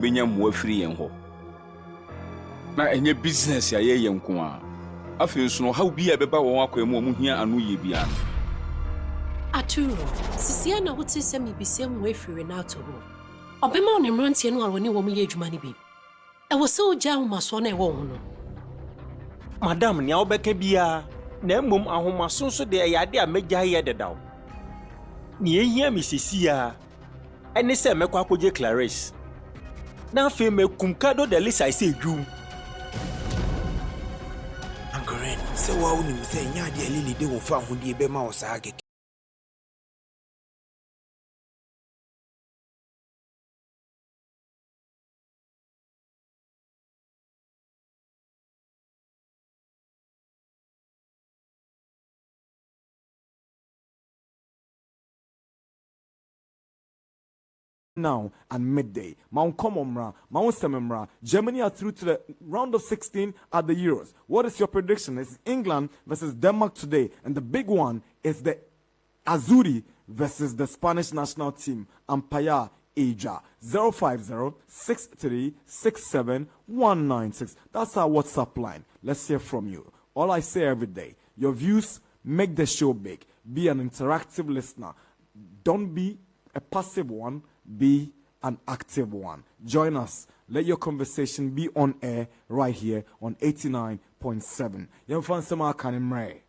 benya mo free en ho na enye business ya ye nko a afi nso no how bi a beba won akwam mo hia anu ye bia Aturo sisia na wote se mi bisem we free na to ho obema on mrantie no aroni wo mo ye adwuma ni bi e wo se oja ahomaso na e wo ho no Madam nia obeka bia na mmom ahomaso so de yade a megya ye dedaw ni ehia mi sisia ene se mekwa akoje Clarice na fe mekum kado de lisa ise edwu Angoren se wa unim se nya de lili de wo fa hodi be ma wo sa ageke now and midday. Mount Komomra, Mount Sememra. Germany are through to the round of 16 at the Euros. What is your prediction? It's England versus Denmark today. And the big one is the Azuri versus the Spanish national team. Ampaya Aja. 050-6367-196. That's our WhatsApp line. Let's hear from you. All I say every day, your views make the show big. Be an interactive listener. Don't be a passive one. Be an active one. Join us. Let your conversation be on air right here on 89.7. Yemfan Sema Kanimre.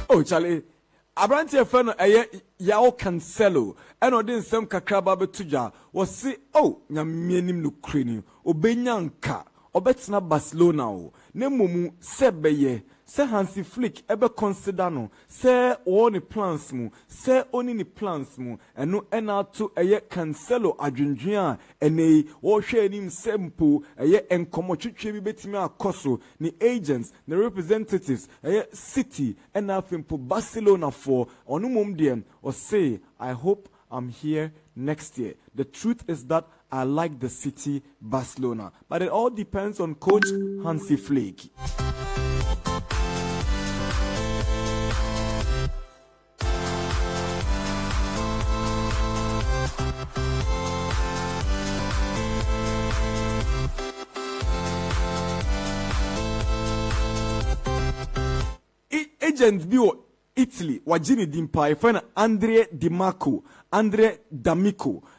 Oh, Charlie, Abranti friend Yao Cancelo, and Odin Sam Kakraba Betuja was say, oh, Yamianim no crane, Obenyanka, Obetina Barcelona, Nemumu, Sebeye, Se Hansi Flick, ebe consider no, se oni plans mu, se oni ni plans mu, and no to eye Cancelo Adrian, and a washe him sempo, eye enkomo chichi betimi akoso, ni agents, ni representatives, eye city, and nothing for Barcelona for, onumum diem, or say, I hope I'm here next year. The truth is that I like the city Barcelona, but it all depends on coach Hansi Flick. Agent bio Italy wajini dimpa ifena Andre D'Amico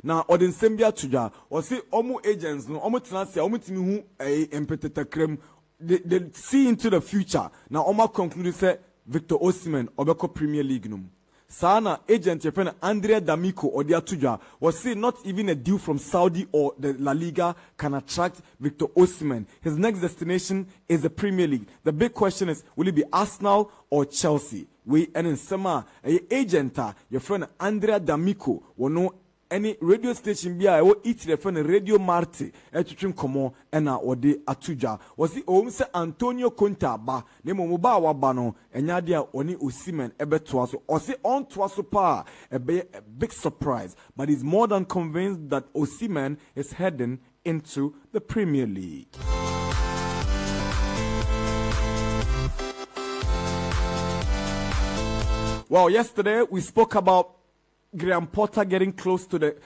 na odin sembia tuja wasi omu agents no omu tenase omu timi hu empeteta krem they see into the future na oma conclude say Victor Osimhen obeko Premier League num Sana agent yefena Andre D'Amico or their tuja was say not even a deal from Saudi or the La Liga can attract Victor Osimhen. His next destination is the Premier League. The big question is, will it be Arsenal or Chelsea? We and in summer a agenta your friend Andre D'Amico will know any radio station bia wo eat the friend Radio Marte etwetwem komo ena ode atuja wasi o se Antonio Conte ba ne mo ba wa ba no enya de a oni Osimhen ebeto so o se on to so pa a big surprise, but he's more than convinced that Osimhen is heading into the Premier League. Well, yesterday we spoke about Graham Potter getting close to the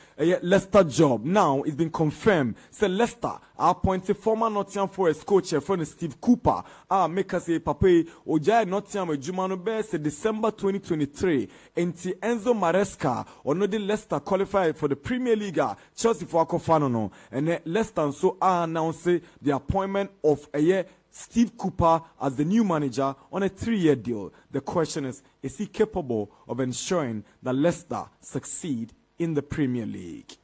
Leicester job. Now it's been confirmed. So Leicester appointed former Nottingham Forest coach friend Steve Cooper. Make us say Pape Ojai Nottingham Jumano Bear say December 2023. Enti Enzo Maresca or no the Leicester qualified for the Premier League. Chelsea for Akofano. And Leicester so announced the appointment of Steve Cooper as the new manager on a 3-year deal. The question is he capable of ensuring that Leicester succeed in the Premier League?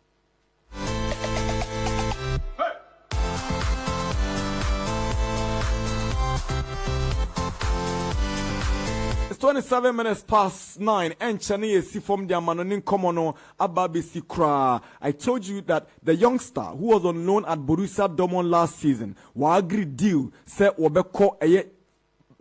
It's 27 minutes past 9 and Chani is from the Manonin Komono Ababi Sikra. I told you that the youngster who was on loan at Borussia Dortmund last season will agree deal said Wobeko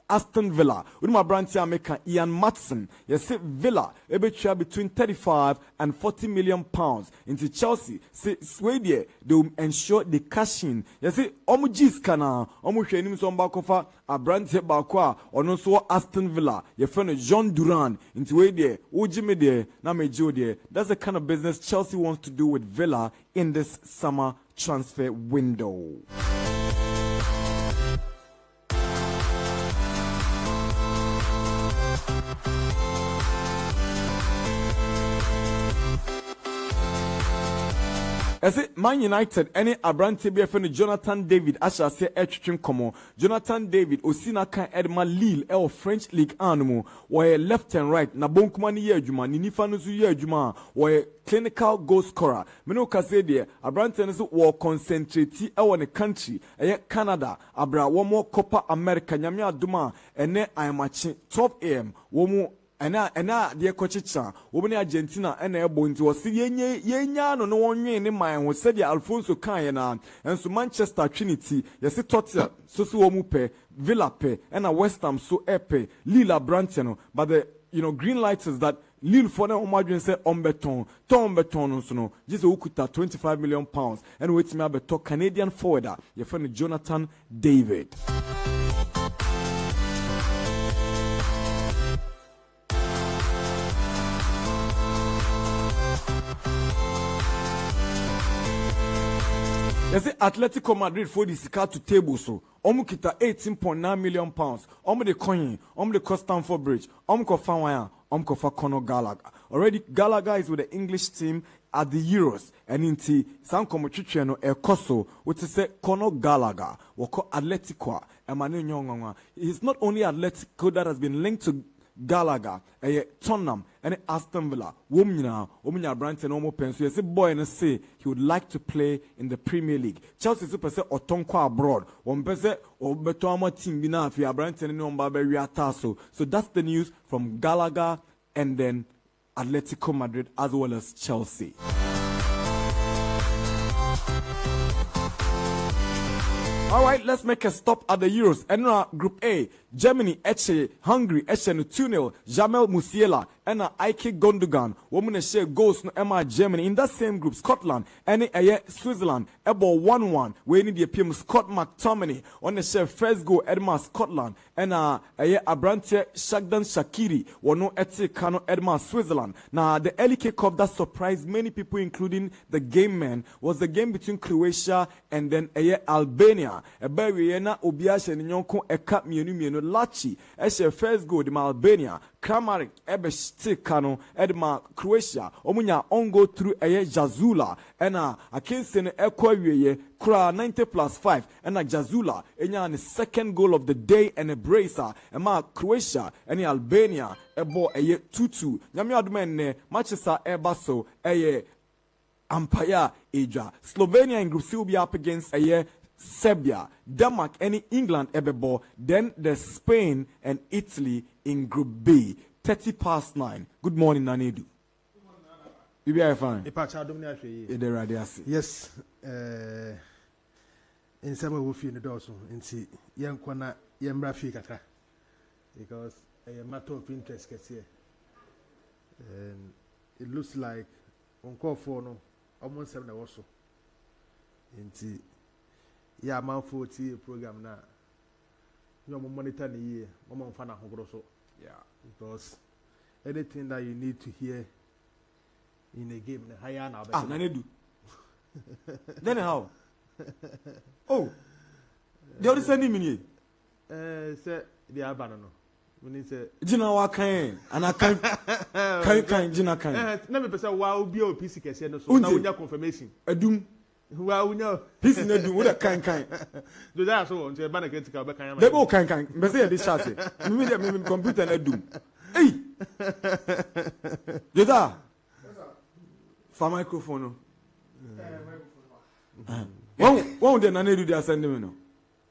Aston Villa. With my brand here, American Ian Matson. You see Villa, able between 35 and 40 million pounds. Into Chelsea, say Sweden, they will ensure the cash in. You see, Omujis kana, Omushenim Sombakofa, a brand here Bakwa, or also Aston Villa. Your friend John Duran, into way there, Ujime there, Namejo there. That's the kind of business Chelsea wants to do with Villa in this summer transfer window. As it Man United, any Abrante BFN Jonathan David, I shall say Etchin Como. Jonathan David, Osina kan Edma Lille, French League Animal, where left and right, Nabonkumani Yejuma, Ninifanusu Yejuma, where clinical goal scorer. Meno Kasede, Abrante will concentrate on the country, Canada, Abra, one more Copa America, Nyamia Duma, and then I am matching top AM, one ena de kochicha wobene Argentina ena ebo nti wose yenya no wonwe ne man wo said Alfonso kan na enso Manchester Trinity yesi Tottenham so wo mu pe Villa pe ena West Ham so epe Lille Brighton but the green light is that Lille for na omadwen say on beton no so no just okuta 25 million pounds and wait me abeto Canadian forwarder your friend Jonathan David. Yes, Atletico Madrid for the Sika to table so. Omukita 18.9 million pounds. The coin, the cost Stamford Bridge. Fanwaya, for Conor Gallagher. Already Gallagher is with the English team at the Euros. And inti San Comochicheno Koso, which is Conor Gallagher, wako Atletico, Emmanuel Nyongwa. He's not only Atletico that has been linked to Gallagher, Tottenham, and Aston Villa. Womina Branton Omo Pensu. Yes, boy and say he would like to play in the Premier League. Chelsea super say Otonkwa abroad. One person or Betoma team bina if you are Branton and Ombaberia Tasso. So that's the news from Gallagher and then Atletico Madrid as well as Chelsea. All right, let's make a stop at the Euros. And Group A, Germany, Eche, Hungary, Eche, 2-0, Jamel Musiala, and Ike Gundogan. Woman share goals no Emma Germany. In that same group, Scotland, and Switzerland, Ebo 1-1. We need the PM Scott McTominay on the share first goal, Edma Scotland, and Abrante Shagdan Shakiri, Wano Ete Kano Edma Switzerland. Now, the early kickoff that surprised many people, including the game man, was the game between Croatia and then Albania. Eberiena Obiasha Nyonko Eka Mienu Lachi. Eshe first goal, the Albania. Kramaric Ebeshte Kano Edma Croatia. Omunya ongo through Jazula. Ena Akinsen Ekwa Kra 90+5 and Jazula enya the second goal of the day and a bracer ema Croatia and Albania ebo 2-2 nyame admen ne Manchester Ebaso Ampaya Asia. Slovenia in Group C will be up against Serbia, Denmark and England ebebo. Then the Spain and Italy in Group B. 9:30. Good morning, Nanedu. You be fine. Yes. In some way, we feel the also in see young Kwana Yambra Fikata because a matter of interest gets here. And it looks like on call for no almost 7 also. In see, yeah, man 40 program now. You monitor the year, Mama Fana Hogroso. Yeah, because anything that you need to hear in a game, the higher now. Nanedu. Then how? Oh, they already sending me. Say the abandon. When he said, Jina wakain, and I can't Jina can. Never person wow be a piece of so now we have confirmation. A doom. Wow, we know. Piece in a doom with a kind. Do that so on to a banner get to go back. They both kind. But say this chassis. Maybe computer and a doom. Hey, you there? For microphone. Won't the Nane do their sending me?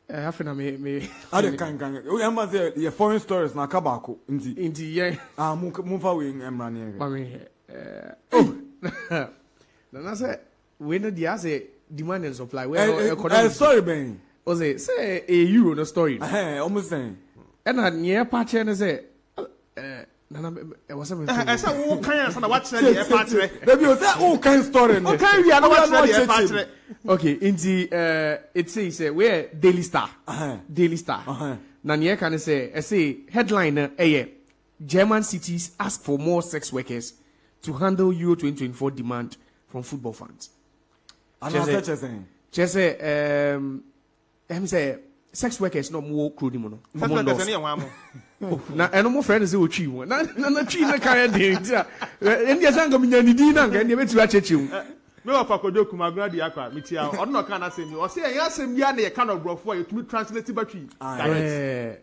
Half an me. Other kind. We must say your foreign stories na kabako. Indeed, yeah. Move away in Emrani. Oh, I said, we know the answer demand and supply. Well, sorry, Ben. Was it say a euro no story? Almost saying. And I near patch and say, it was I said, "Oh, can you watch the partner?" Baby, you say, "Oh, kind story." Okay, we are not watching the changing. partner. okay, in the it says we're Daily Star. Daily Star. Now near can say, I say headline German cities ask for more sex workers to handle Euro 2024 demand from football fans. And I'm such a thing. Just say say sex workers no more crude mono. Sex workers any one more. Na eno mo friend say o chi wo. Na chi na kan dey ntia. Endia sanga mi nyani di na ngan dey betu a chechi wo. Me wa fa kodo kuma gra di akwa me tia. Odo no kan asem ni. O say yan asem bia na ye kan obrofo a yetumi translate battery.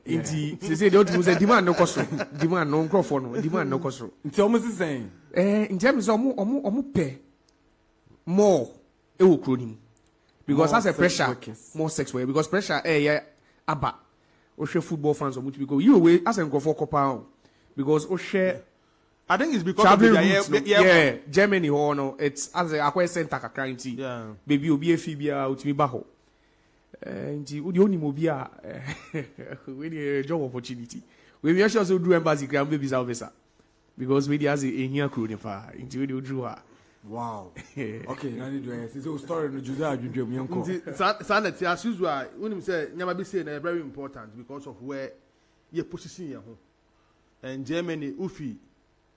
Inti say dey otu say demand no koso. Demand no nkrofo no. Demand no koso. Nti omo si saying. In terms of omo pay more e wo kro nim. Because as a pressure workers. more sex work because pressure aba o share football fans or because you away as a nkrofo kopa because o share I think it's because traveling of routes, yeah, Germany ho no it's as a akwa center kakra nti yeah. baby obi efi bia utimi ba ho nti odi oni mo bia we dey job opportunity we be sure so do embassy gram baby za officer because we dey as a here crew ne fa nti we dey do ha Wow. Okay, now you do it. So story no Jose adwudwe mu yanko. Sanity as usual, when him say nyama be say na very important because of where you position your home. And Germany ufi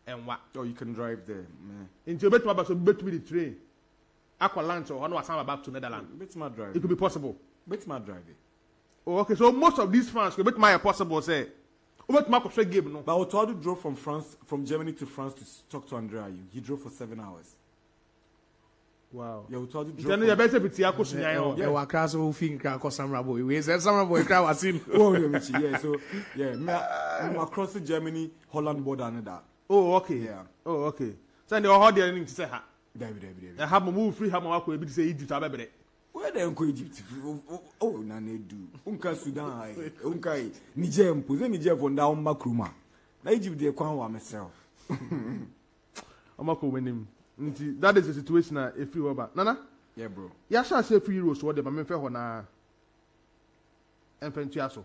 and what. Oh, you can drive there, man. Into better about so bet with the train. Aqua lunch or no asama back to Netherlands. Bet my drive. It could be possible. Bet my drive. Oh, okay, so most of these fans could bet my possible say. Bet my question game no. But Otoado drove from Germany to France to talk to Andrea. He drove for 7 hours. Wow. Yeah, Otoado drove. Then you better put your question here. Yeah, wa crash who think crack Samra boy. We say Samra boy crack was in. Oh, yeah, so yeah, me across the Germany Holland border and that. Oh, okay. Yeah. Oh, okay. So they all there anything to say ha. David. I have move free have my work be say Egypt abebe. Where they go Egypt? Oh, na ne do. Unka Sudan ai. Unka Niger mpo. Niger for down makruma. Na Egypt dey kwan wa myself. Amako wenim. That is the situation if you over. Nana? Yeah, bro. Ya sha say free euros what dem me fe ho na. Enfentua so.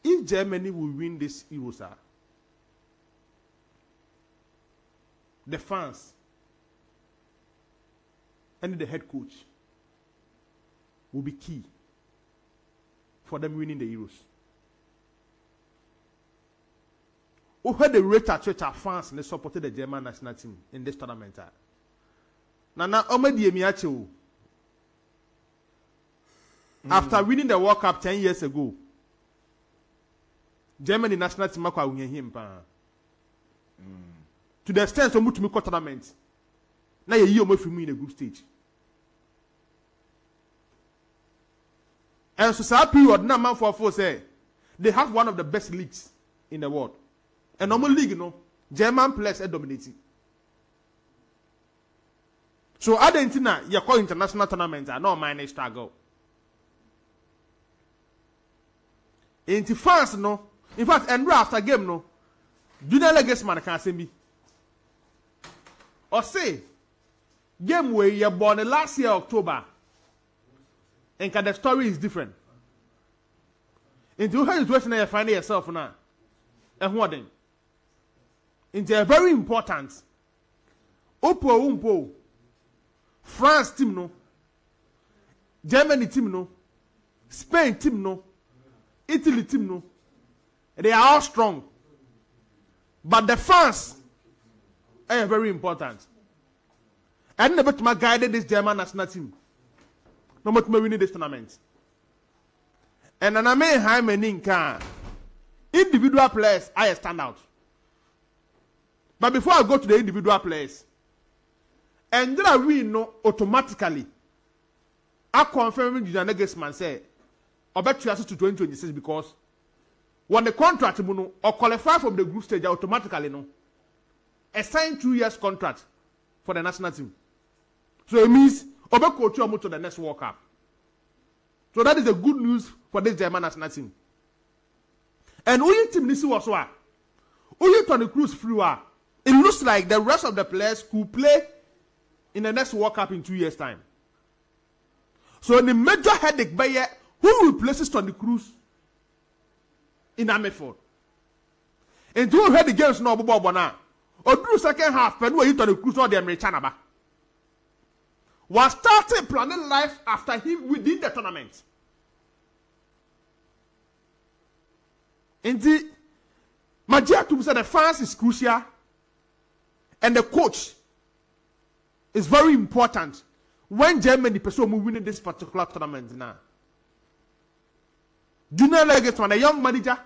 If Germany will win this euros the fans and the head coach will be key for them winning the Euros. Who had the rate at which our fans and they supported the German national team in this tournament? Now, after winning the World Cup 10 years ago, Germany national team win him. To the extent so much to make tournament. Now you hear from me in a group stage. And so that period, now man for say they have one of the best leagues in the world. And normal league, you know, German players are dominating. So Argentina, you call international tournaments are not minor struggle. In France, no. In fact, and after game, no. Junior legacy man can't say me. Or say, game where you born last year October, and the story is different. Into how situation you find yourself now, and what then? Into a very important. Umpo, France team no, Germany team no, Spain team no, Italy team no. They are all strong, but the France. Very important. And never to guided this German national team. No more to winning this tournament. And I may have many individual players I stand out. But before I go to the individual players, and then we know automatically, I confirm with the next man say, I bet you to 2026 because when the contract or qualify from the group stage automatically no. A signed 2 years contract for the national team. So it means Obe coach you to the next World Cup. So that is the good news for this German national team. And only team Nisi was what? Only Tony Cruz flew. It looks like the rest of the players could play in the next World Cup in 2 years' time. So the major headache by who replaces Tony Cruz in a midfield. And two had the games no Bobona. Or do second half, and we to the cruise or the Americanaba. Was started planning life after him within the tournament. Indeed, Majiatum said the fans is crucial and the coach is very important when Germany pursue winning this particular tournament now. Junior Legateman, a young manager,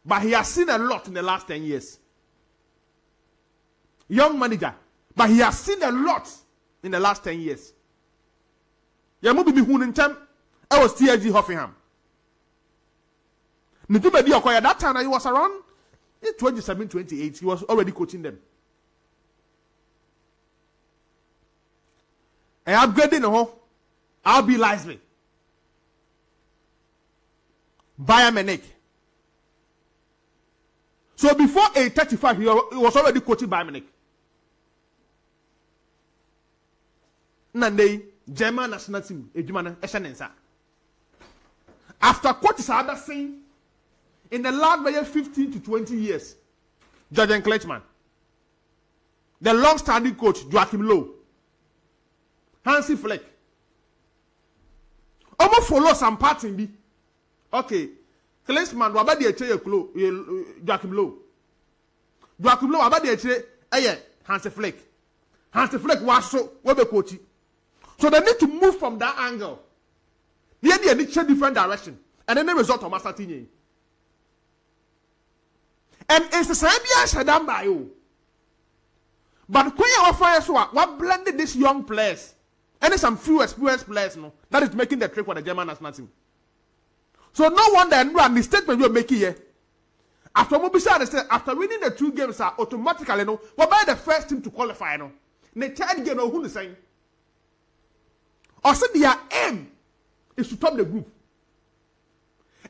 but he has seen a lot in the last 10 years. Young manager, but he has seen a lot in the last 10 years. Yamubi Hunintam, I was TSG Hoffenheim. Nitubedi acquired that time, he was around 27, 28. He was already coaching them. And upgrading the whole, I'll be Leipzig. Bayern Munich. So before age 35, he was already coaching Bayern Munich. Nande, German national team, Ejumana, Eshanensa. After coaches other thing, in the last 15 to 20 years, Jurgen Klinsmann, the long-standing coach, Joachim Low, Hansi Flick. Almost follow some parts in B. Okay. Klinsmann, what about the Joachim Low? Joachim Low, what about the Hansi Flick? Hansi Flick was so, what be coaching? So they need to move from that angle. They need to change different direction. And then the result of Master Tini. And it's the same year Shadam by you. But when you offer what blended these young players, and some few experienced players, no, that is making the trip for the German national team. So no wonder and the statement you're making here. After after winning the 2 games, automatically no, what by the first team to qualify no. The third game, no, who is saying? Or said their aim is to top the group.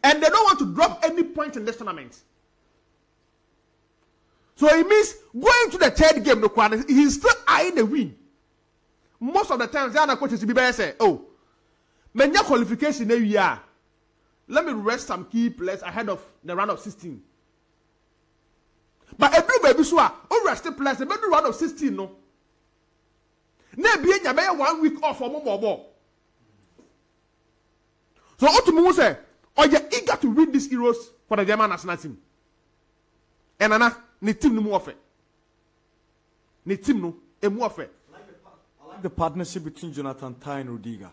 And they don't want to drop any point in this tournament. So it means going to the third game, no, he's still eyeing the win. Most of the times, the other coaches will be say, oh, when your qualification area, let me rest some key players ahead of the round of 16. But every baby so rest the players, every round of 16, no. Maybe you 1 week off for more. So ultimately say, are you eager to win these Euros for the German national team? And Anna, ni team no more fair. Ni team no, e more fair. I like the partnership between Jonathan Tah and Rudiger.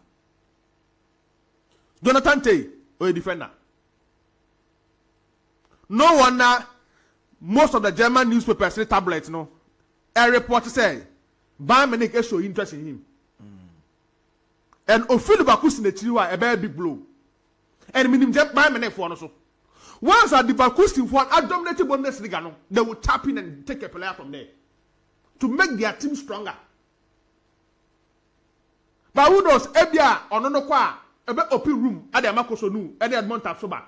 Jonathan Tah, a defender. No wonder most of the German newspapers, tablets, no, a reporter say, Bayern Munich is so interested in him. And Ophir Bakus in the Chihuahua, a very big blow. And minimum Bayern Munich for also. Once at the Bakus for a dominated Bundesliga, no, they will tap in and take a player from there to make their team stronger. But who knows? Ebia or no qua a bit open room at the Makosonu at the Edmond Tapsoba.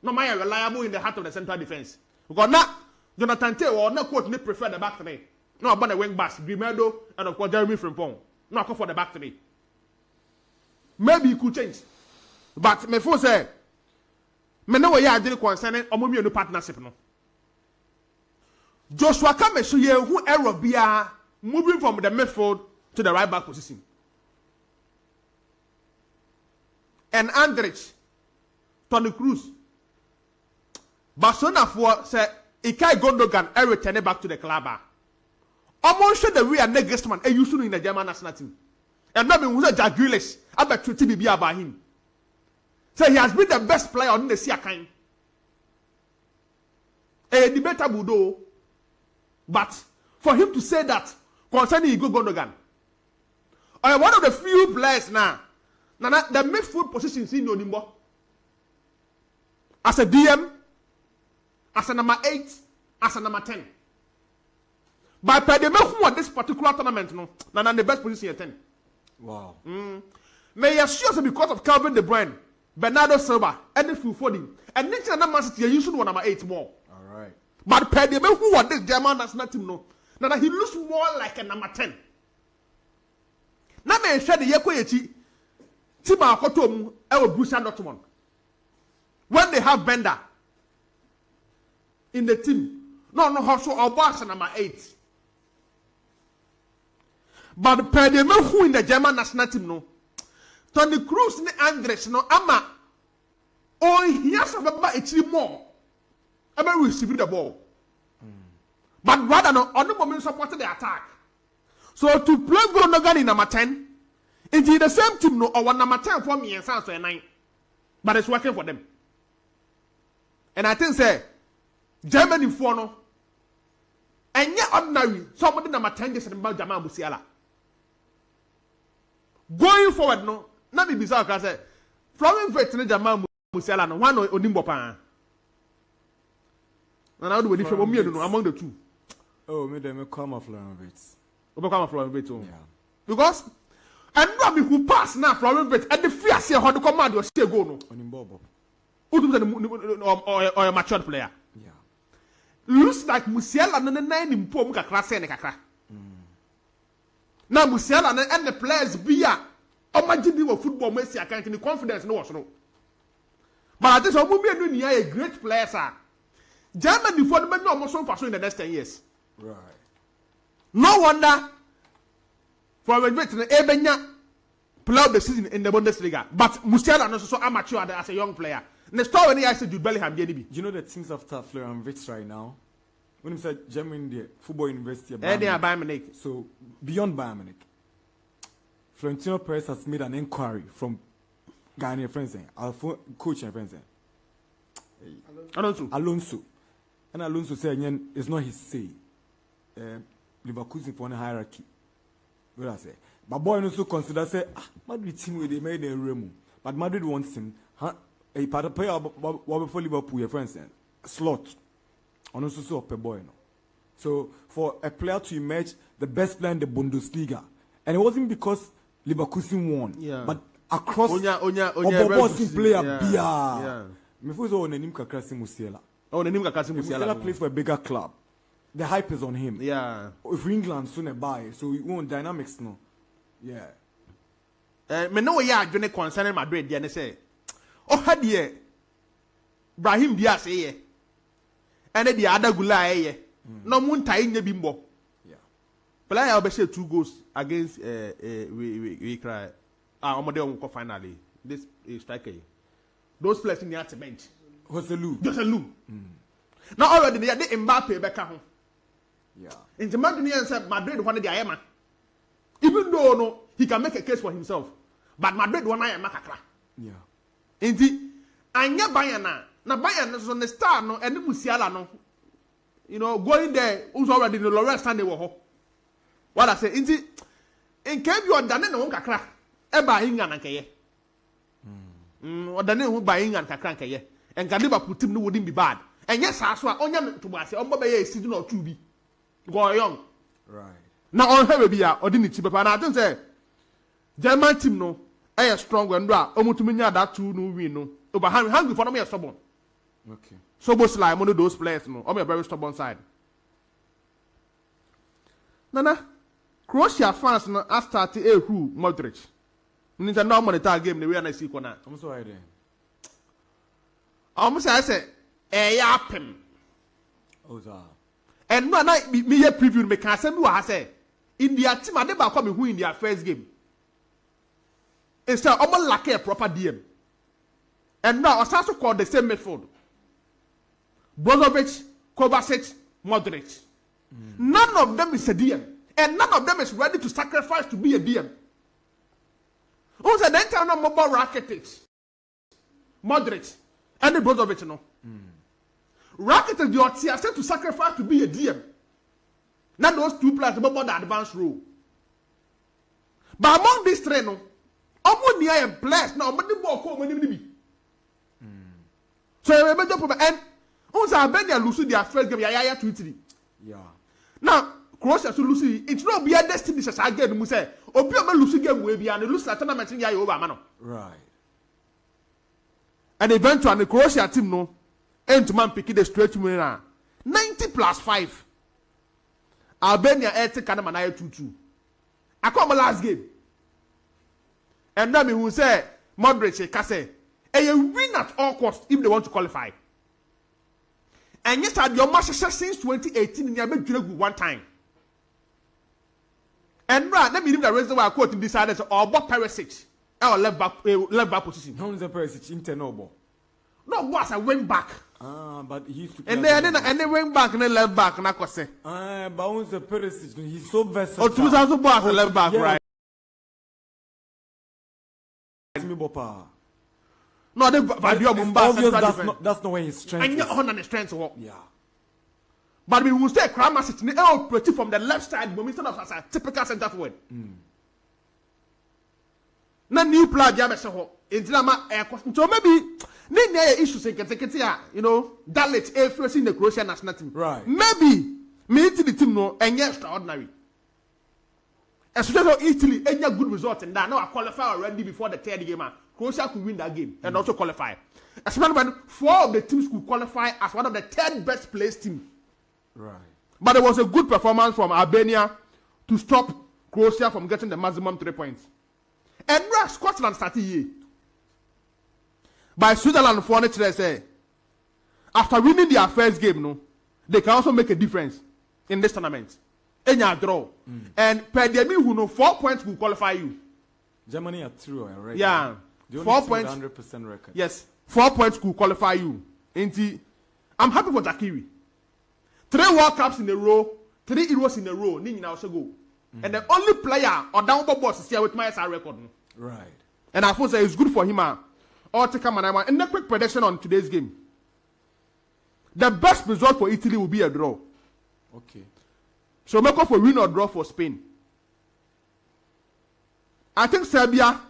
No, my reliable in the heart of the central defense. Because now Jonathan Tah or no quote me prefer the back three. No, about the wing backs, Grimaldo and of course Jeremy Frimpong. No, I call for the back three. Maybe it could change. But my phone say, me know why I didn't concerning Omomi no partnership no. Joshua Kameshuye who error be moving from the midfield to the right back position. And Andrich, Tony Cruz, Barcelona for say Ilkay Gundogan return back to the club. Almost sure the way a next man used to in the German national team. And maybe who's a Jack Grealish, I bet to be about him. So he has been the best player on the Sia kind. A debatable though, but for him to say that concerning Ilkay Gundogan, one of the few players now. The midfield positions in Nodimbo. As a DM, as a number 8, as a number 10. By per the who at this particular tournament, no, Nana the best position at 10. Wow. May assure because of Calvin De Bruyne, Bernardo Silva, and the Phil Foden, and next another Man City, you should want number 8 more. All right. But per the who at this German national team, no, Nana he looks more like a number 10. Now may share the Yekoyechi. When they have Bender, in the team. No, also our boss number 8. But per the man who in the German national team no. Tony Cruz ni Andres no ama. Oh, he has a more. Ever receive the ball. But rather no, on the moment supported the attack. So to play Gronogan in number 10, into the same team no, or one number 10 for me and sounds to a 9. But it's working for them. And I think say Germany for no. And yet ordinary, somebody number 10 just about Jamal Musiala. Going forward, no, not be bizarre because I say, from in Jamal Musiala, no one Onimbo Pan. And how do we differ among the two? Oh, me them come off Florence. Overcome Florence, yeah. Because, and Robbie who pass now Florence, and the fear say how to command your still go no. Onimbo. Or a matured player. Yeah. Looks like Musiala and the 9 in Pom Kakra and Kakra. Now Musiala and the players be a imagine football Messi, I can't any confidence no. But I just want to a great player, sir. Germany for the men almost in the next 10 years. Right. No wonder for when Ebenya play out the season in the Bundesliga. But Musiala is also amateur as a young player. Next time when I said Jude Bellingham, you know the things after Florian Wirtz right now? When he said Germany, the football university, Bayern Munich. So beyond Bayern Munich, Florentino Perez has made an inquiry from Ghanaian friends, our coach and friends. Alonso. And Alonso said it's not his say. Leverkusen for a hierarchy. What I say? But boy also consider say Madrid team where they made a room. But Madrid wants him. A part of player before Liverpool, your friends, slot. And also so up a boy. No. So for a player to emerge the best player in the Bundesliga, and it wasn't because Leverkusen won, but across Onya player, yeah. Me feel so Nenim Kakrasi Musiala. Oh, Nenim Kakrasi Musiala plays for a bigger club. The hype is on him. Yeah. If England soon buy, so we want dynamics no. Yeah. Me know ya adwene concerning Madrid dey say. Oh had ye Brahim Diaz ye. And the other Gula ye. No muntai nya bimbo. Yeah. Player obese 2 goals against we cry. Omode on finally. This is striker. Those players in the at bench. Joselu. Now already they Mbappe back home. Yeah. In the Madrid said Madrid one of the Ayama. Even though no, he can make a case for himself. But Madrid one Ayama Kakra. Yeah. Indeed, Anya Bayana. Now Bayana is on the star no and Musiala no. You know, going there who's already the Lawrence Sunday war. What I say, indeed, in case you are done in the Kakra, Eba Ingan and Kaye. Or the name by Ingan Kakrankaye. And Gadiba put him wouldn't be bad. And yes, I saw Onion to say, on Baba season or 2B. Go young. Right. Now on her be or didn't it? But I don't say German team no. I am strong and raw. Almost to me that 2 no win no. But hungry for me a stubborn. Okay. So both like one of those players no. I'm a very stubborn side. Nana, Croatia fans no I started a who Modric. Means a normal game the way I see corner. I'm sorry then. Almost I say yapim. Oh, sir. And no, I me a preview me can say no I say India team they ba come who in their first game. Instead almost like a proper DM. And now I also call the same midfield. Brozovic, Kovacic, Modric. None of them is a DM. And none of them is ready to sacrifice to be a DM. Who's the entire mobile Rakitic, Modric, and the Brozovic no. Rakitic the Otsia said to sacrifice to be a DM. Now those 2 players about the advanced role. But among these 3 no, almost near a place now, but the ball come when be. So I remember problem and who's Albania lose their first game ya 2-3. Yeah. Now Croatia to lose it's not be a destiny as I get mu say obi o ma lose game we bia and lose that tournament ya over man. Right. And eventually the Croatia team no end to man pick the straight winner 90+5. Albania 80 Canada 2-2. I come last game. And now me who say Modric can say a win at all costs if they want to qualify. And yes, I your match since 2018 in the one time. And right, let me leave the reason why I quote decided to about Perisic or left back position. How is the Perisic internal? No, boss, I went back. But he used to. And they went back and then left back. And I could say, but once the Perisic, he's so versatile. Oh, 2000 boss, left back, right? No, that's not where his strength is. And you're on the strength of Yeah. But we will say Kramer sitting pretty from the left side, but instead of as a typical centre forward. Na new player be abese ho. So maybe there issues in you know, Dalit facing the Croatian national team. Right. Maybe me the team no any extraordinary. Especially Italy, any good result in that. Now I qualify already before the third game. Croatia could win that game and also qualify. Especially when 4 of the teams could qualify as one of the 10 best placed teams. Right. But it was a good performance from Albania to stop Croatia from getting the maximum 3 points. And where Scotland started here. By Switzerland for it say after winning their first game, no, they can also make a difference in this tournament. In your draw. And per demi who know 4 points will qualify you. Germany are through already. Yeah. The 4 only points. 100% record. Yes. 4 points could qualify you. I'm happy for Takiri. 3 World Cups in a row, 3 Euros in a row, Nini now also go. And the only player or down boss is here with my SR record. Right. And I thought it's good for him. Or to come and a quick prediction on today's game. The best result for Italy will be a draw. Okay. So make up for win or draw for Spain. I think Serbia,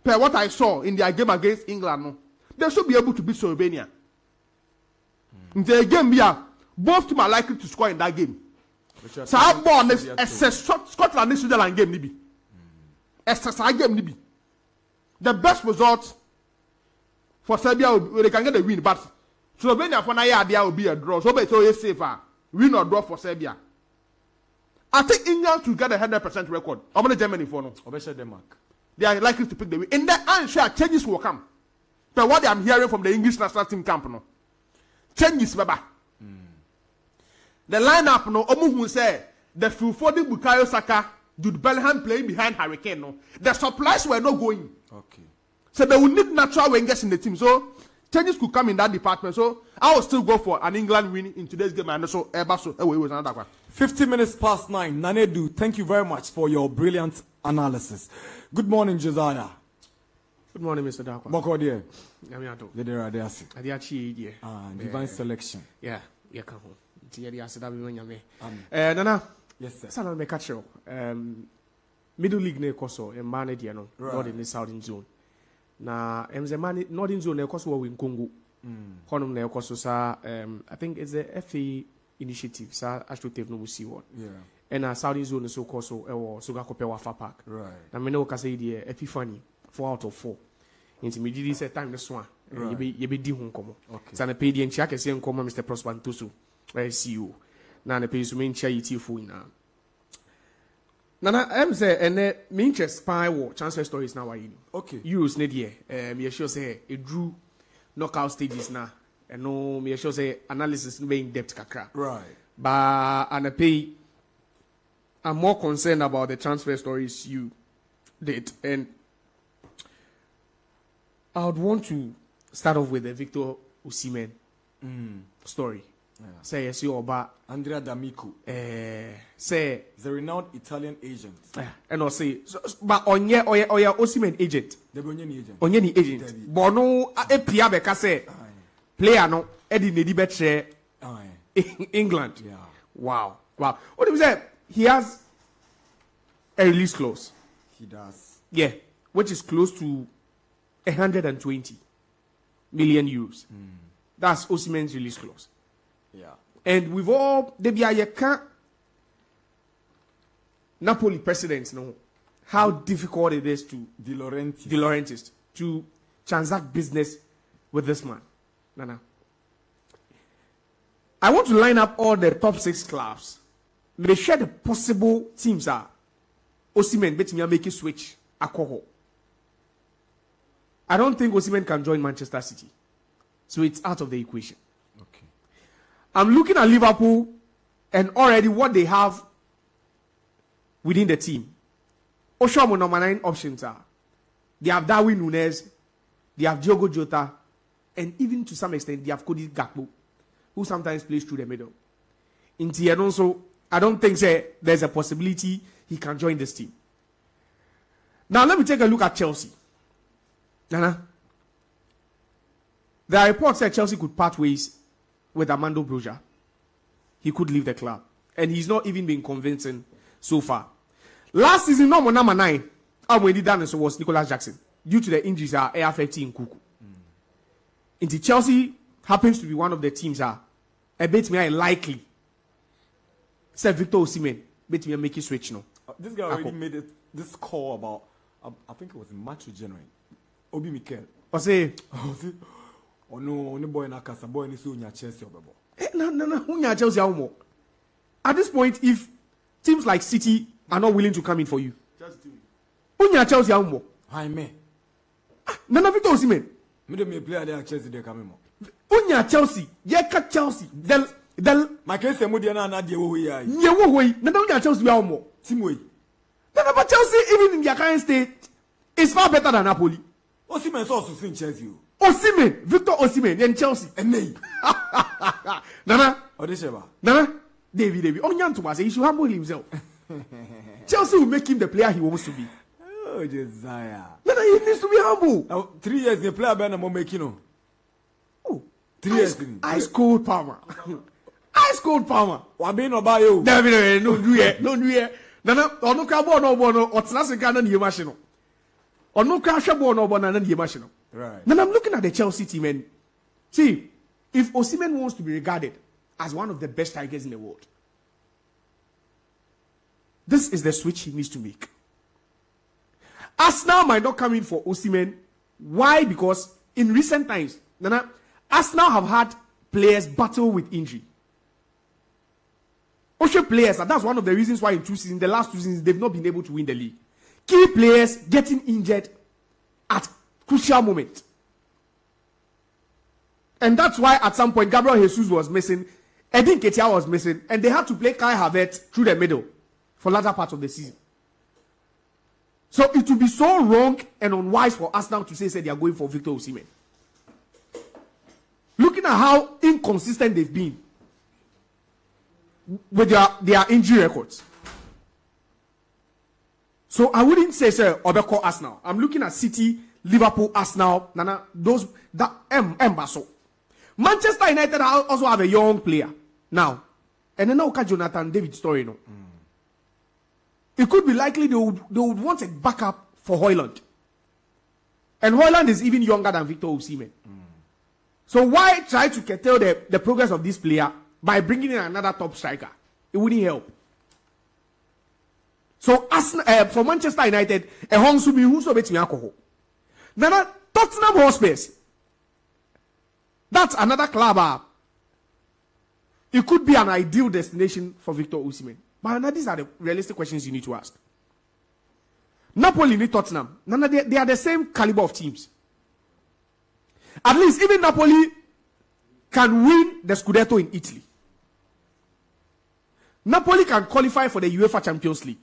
per what I saw in their game against England, no, they should be able to beat Slovenia. In the game here, both teams are likely to score in that game. So I born Scotland and Switzerland game nibi. Game nibi. The best result for Serbia, they can get a win, but Slovenia for now there will be a draw. So it's safer. Win or draw for Serbia. I think England to get a 100% record. How many Germany for no? Denmark. They are likely to pick the win. In the answer, changes will come. But what I'm hearing from the English national team camp, no, changes, baba. The lineup, no, who say the Fulfodi Bukayo Saka, Jude Bellingham playing behind Hurricane, no, the supplies were not going. Okay. So they will need natural wingers in the team. So changes could come in that department. So I will still go for an England win in today's game, and also Ebaso away with another one. 50 minutes past 9. Nanedu, thank you very much for your brilliant analysis. Good morning, Josiah. Good morning, Mr. Darkwa. Boko dear. Yamiato. Darkwa Gyasi. Adiachi dear. Divine selection. Yeah, yeah, come home. Amen. Nana. Yes, sir. Sana me catch Middle League ne koso e man de no Northern and Southern Zone. Na emze man Northern Zone ne koso we Congo. Honum ne koso sa I think it's a FA initiative sa astroturf no see what. Yeah. And Southern Zone so koso e wo so ga kope Wafa Park. Right. Na me no ka say the Epiphany 4 out of 4. Inti me didi say time this one. You be di ho nkomo. Okay. Sana pay di nchia kese nkomo Mr. Prosper Ntoso. CEO. Na ne pay so me nchia yiti fo ina. Nana, I'm say, and me interest spy war transfer stories now. Okay. Euros ne dear. Me sure say it drew knockout stages now. And no, me sure say analysis be in depth kakra. Right. But and I pay. I'm more concerned about the transfer stories you did, and I would want to start off with the Victor Osimhen story. Yeah. Say yes, you about Andrea D'Amico. Say the renowned Italian agent. And I'll say, but on your Osimhen agent. The Bonyani agent. Onyani agent. Bono a Pia Becase player no Eddie Nedibetre England. Yeah. Wow. What do you say? He has a release clause. He does. Yeah, which is close to 120 million euros. That's Osimhen's release clause. Yeah. And we've all Napoli presidents know how difficult it is to De Laurentiis to transact business with this man. Nana. I want to line up all the top 6 clubs. They share the possible teams are Osimhen bet me make a switch alcohol. I don't think Osimhen can join Manchester City. So it's out of the equation. Okay. I'm looking at Liverpool and already what they have within the team. Oshomo number 9 options are they have Darwin Núñez, they have Diogo Jota, and even to some extent they have Cody Gakpo, who sometimes plays through the middle. In Alonso, I don't think there's a possibility he can join this team. Now let me take a look at Chelsea. Nana, there are reports that Chelsea could part ways with Armando Broja. He could leave the club, and he's not even been convincing so far. Last season, number 9, was Nicolas Jackson due to the injuries are affecting Kuku. Into Chelsea happens to be one of the teams a bit more likely. Say Victor Osimhen, bit me make it switch now. This guy already made this call about. I think it was in March or January. Obi Mikel. I say, oh no, only boy na kasa boy ni so nya Chelsea obebo. No, who nya Chelsea amo? At this point, if teams like City are not willing to come in for you, who nya Chelsea amo? Hi me. Nana Victor Osimhen. Me dem player there Chelsea they come mo. Who nya Chelsea? Yeka Chelsea. Del my case mo dia na de wo we ai. Ye wo we. Nana nya Chelsea amo. Timwe. Nana but Chelsea even in their current state is far better than Napoli. Osimhen so in Chelsea. Osimhen, Victor Osimhen in Chelsea. Enei. Nana. Odesheba. Nana. David. Onyanto say he should humble himself. Chelsea will make him the player he wants to be. Oh, Josiah. Nana, he needs to be humble. Now, 3 years the player better more making no. Oh, 3 years. Ice cold Palmer. Ice cold Palmer. What being about you? David, no do it. Nana, ono kabo no bono, otsnase kana ni machine. Ono ka hwebo no bono na ni machine. Right. Then I'm looking at the Chelsea team and see if Osimhen wants to be regarded as one of the best strikers in the world. This is the switch he needs to make. Arsenal might not come in for Osimhen. Why? Because in recent times, Nana, Arsenal have had players battle with injury. Players, and that's one of the reasons why in the last 2 seasons, they've not been able to win the league. Key players getting injured at crucial moment. And that's why at some point Gabriel Jesus was missing, Edin Ketia was missing, and they had to play Kai Havertz through the middle for latter part of the season. So it would be so wrong and unwise for Arsenal to say they are going for Victor Osimhen. Looking at how inconsistent they've been with their injury records. So I wouldn't say Obeko Arsenal. I'm looking at City, Liverpool, Arsenal, Nana, those that Basso. Manchester United also have a young player now. And then now Jonathan David story no. It could be likely they would want a backup for Højlund. And Højlund is even younger than Victor Osimhen. So why try to curtail the progress of this player by bringing in another top striker? It wouldn't help. So for Manchester United, a home subi who's bet me alcohol. Now Tottenham Hotspur, that's another club. It could be an ideal destination for Victor Osimhen. But now these are the realistic questions you need to ask. Napoli need Tottenham. Now they are the same caliber of teams. At least even Napoli can win the Scudetto in Italy. Napoli can qualify for the UEFA Champions League.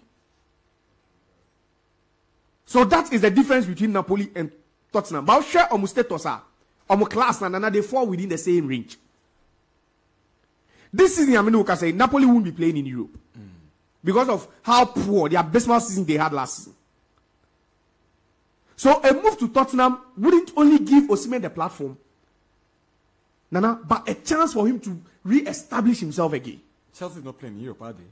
So that is the difference between Napoli and Tottenham. But share Omustetosa, class na they fall within the same range. This season, I can say Napoli won't be playing in Europe because of how poor the abysmal season they had last season. So a move to Tottenham wouldn't only give Osimhen the platform, but a chance for him to re-establish himself again. Chelsea is not playing in Europe, are they?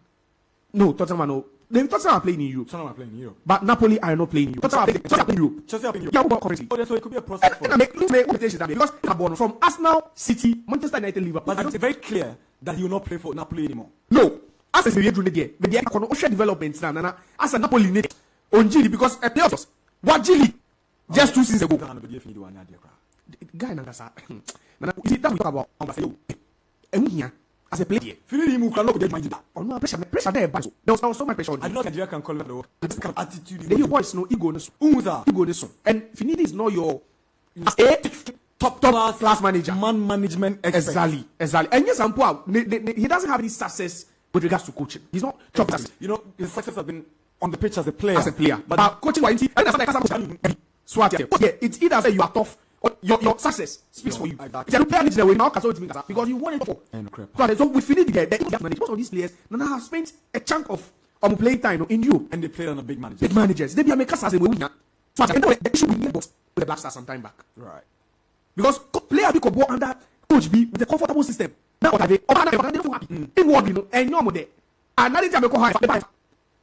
No, Tottenham no. Tottenham are playing in Europe. Tottenham are playing in Europe. But Napoli are not playing in Europe. Tottenham are playing in Europe. Chelsea are playing in Europe. Yeah, so it could be a process for them. Because from Arsenal, City, Manchester United, Liverpool. But it's very clear that he will not play for Napoli anymore. No. As a development, as a Napoli native, because a playoffs, what Gili just 2 seasons ago. Guy, that we talk about as a player. Philip cannot get my oh no, pressure there, but there was so much pressure. I know Nigeria can call it this kind of attitude. The boys no ego no. And Finidi is not your top class manager, man management expert. Exactly. And yes, he doesn't have any success with regards to coaching. He's not top success. You know, his success has been on the pitch as a player. But coaching wise, it's either say you are tough or your success speaks for you. Exactly. Because you want it for. So we finish the most of these players now have spent a chunk of playing time in Europe, and they played on a big managers. Big managers. They be make us as a way. So they should be with the Black Stars some time back. Right. Because player be go under coach B with a comfortable system. Now what have they inwardly and no more there. And now they go high.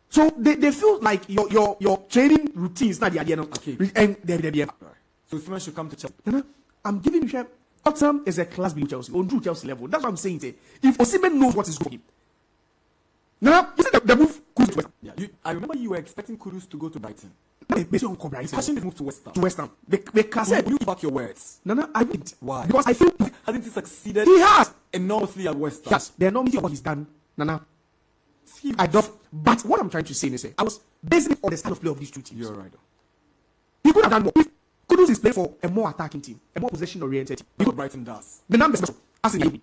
So they feel like your training routines not the idea. Okay. And they right. So Osimhen should come to Chelsea. I'm giving you share. Tottenham is a class below Chelsea, on true Chelsea level. That's what I'm saying. If Osimhen knows what is going, now you see the move Kudus to West Ham. Yeah, I remember you were expecting Kudus to go to Brighton. Based on Brighton, passion is moved to West Ham. To West Ham. Because will you back your words? No, I wouldn't. Why? Because I feel hasn't he succeeded? He has enormously at West Ham. Yes, the enormity of what he's done. Nana. I don't. But what I'm trying to say is, I was basing it on the style of play of these two teams. You're right. He could have done more. If Kudus is playing for a more attacking team, a more possession-oriented team. Because Brighton does. The numbers, as in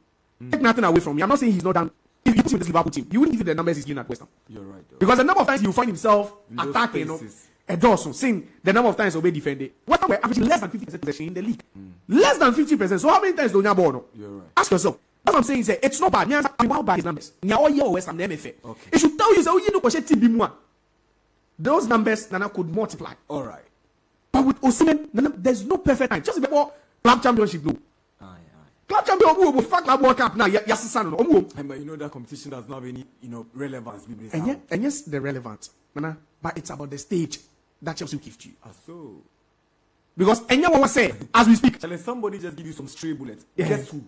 take nothing away from me. I'm not saying he's not done. If you put him in this Liverpool team, you wouldn't give him the numbers he's getting at West Ham. You're right. Though. Because the number of times you find himself in attacking, a Dawson, seeing the number of times he'll be defended. What we're averaging less than 50% possession in the league. Less than 50%. So how many times do you have ball? You're right. Ask yourself. That's what I'm saying. Is it's not bad. How bad his numbers? All year West Ham MFA. Okay. It should tell you so you know team be more. Those numbers Nana could multiply. All right. But with Osimhen, there's no perfect time. Just before club championship no. Club champion will fuck that World Cup now. Yes, son. But you know that competition does not have any relevance. And yes, they're relevant. Nana, but it's about the stage that Chelsea gives to you. So. Because anyone was saying, as we speak, somebody just give you some stray bullets. Guess who?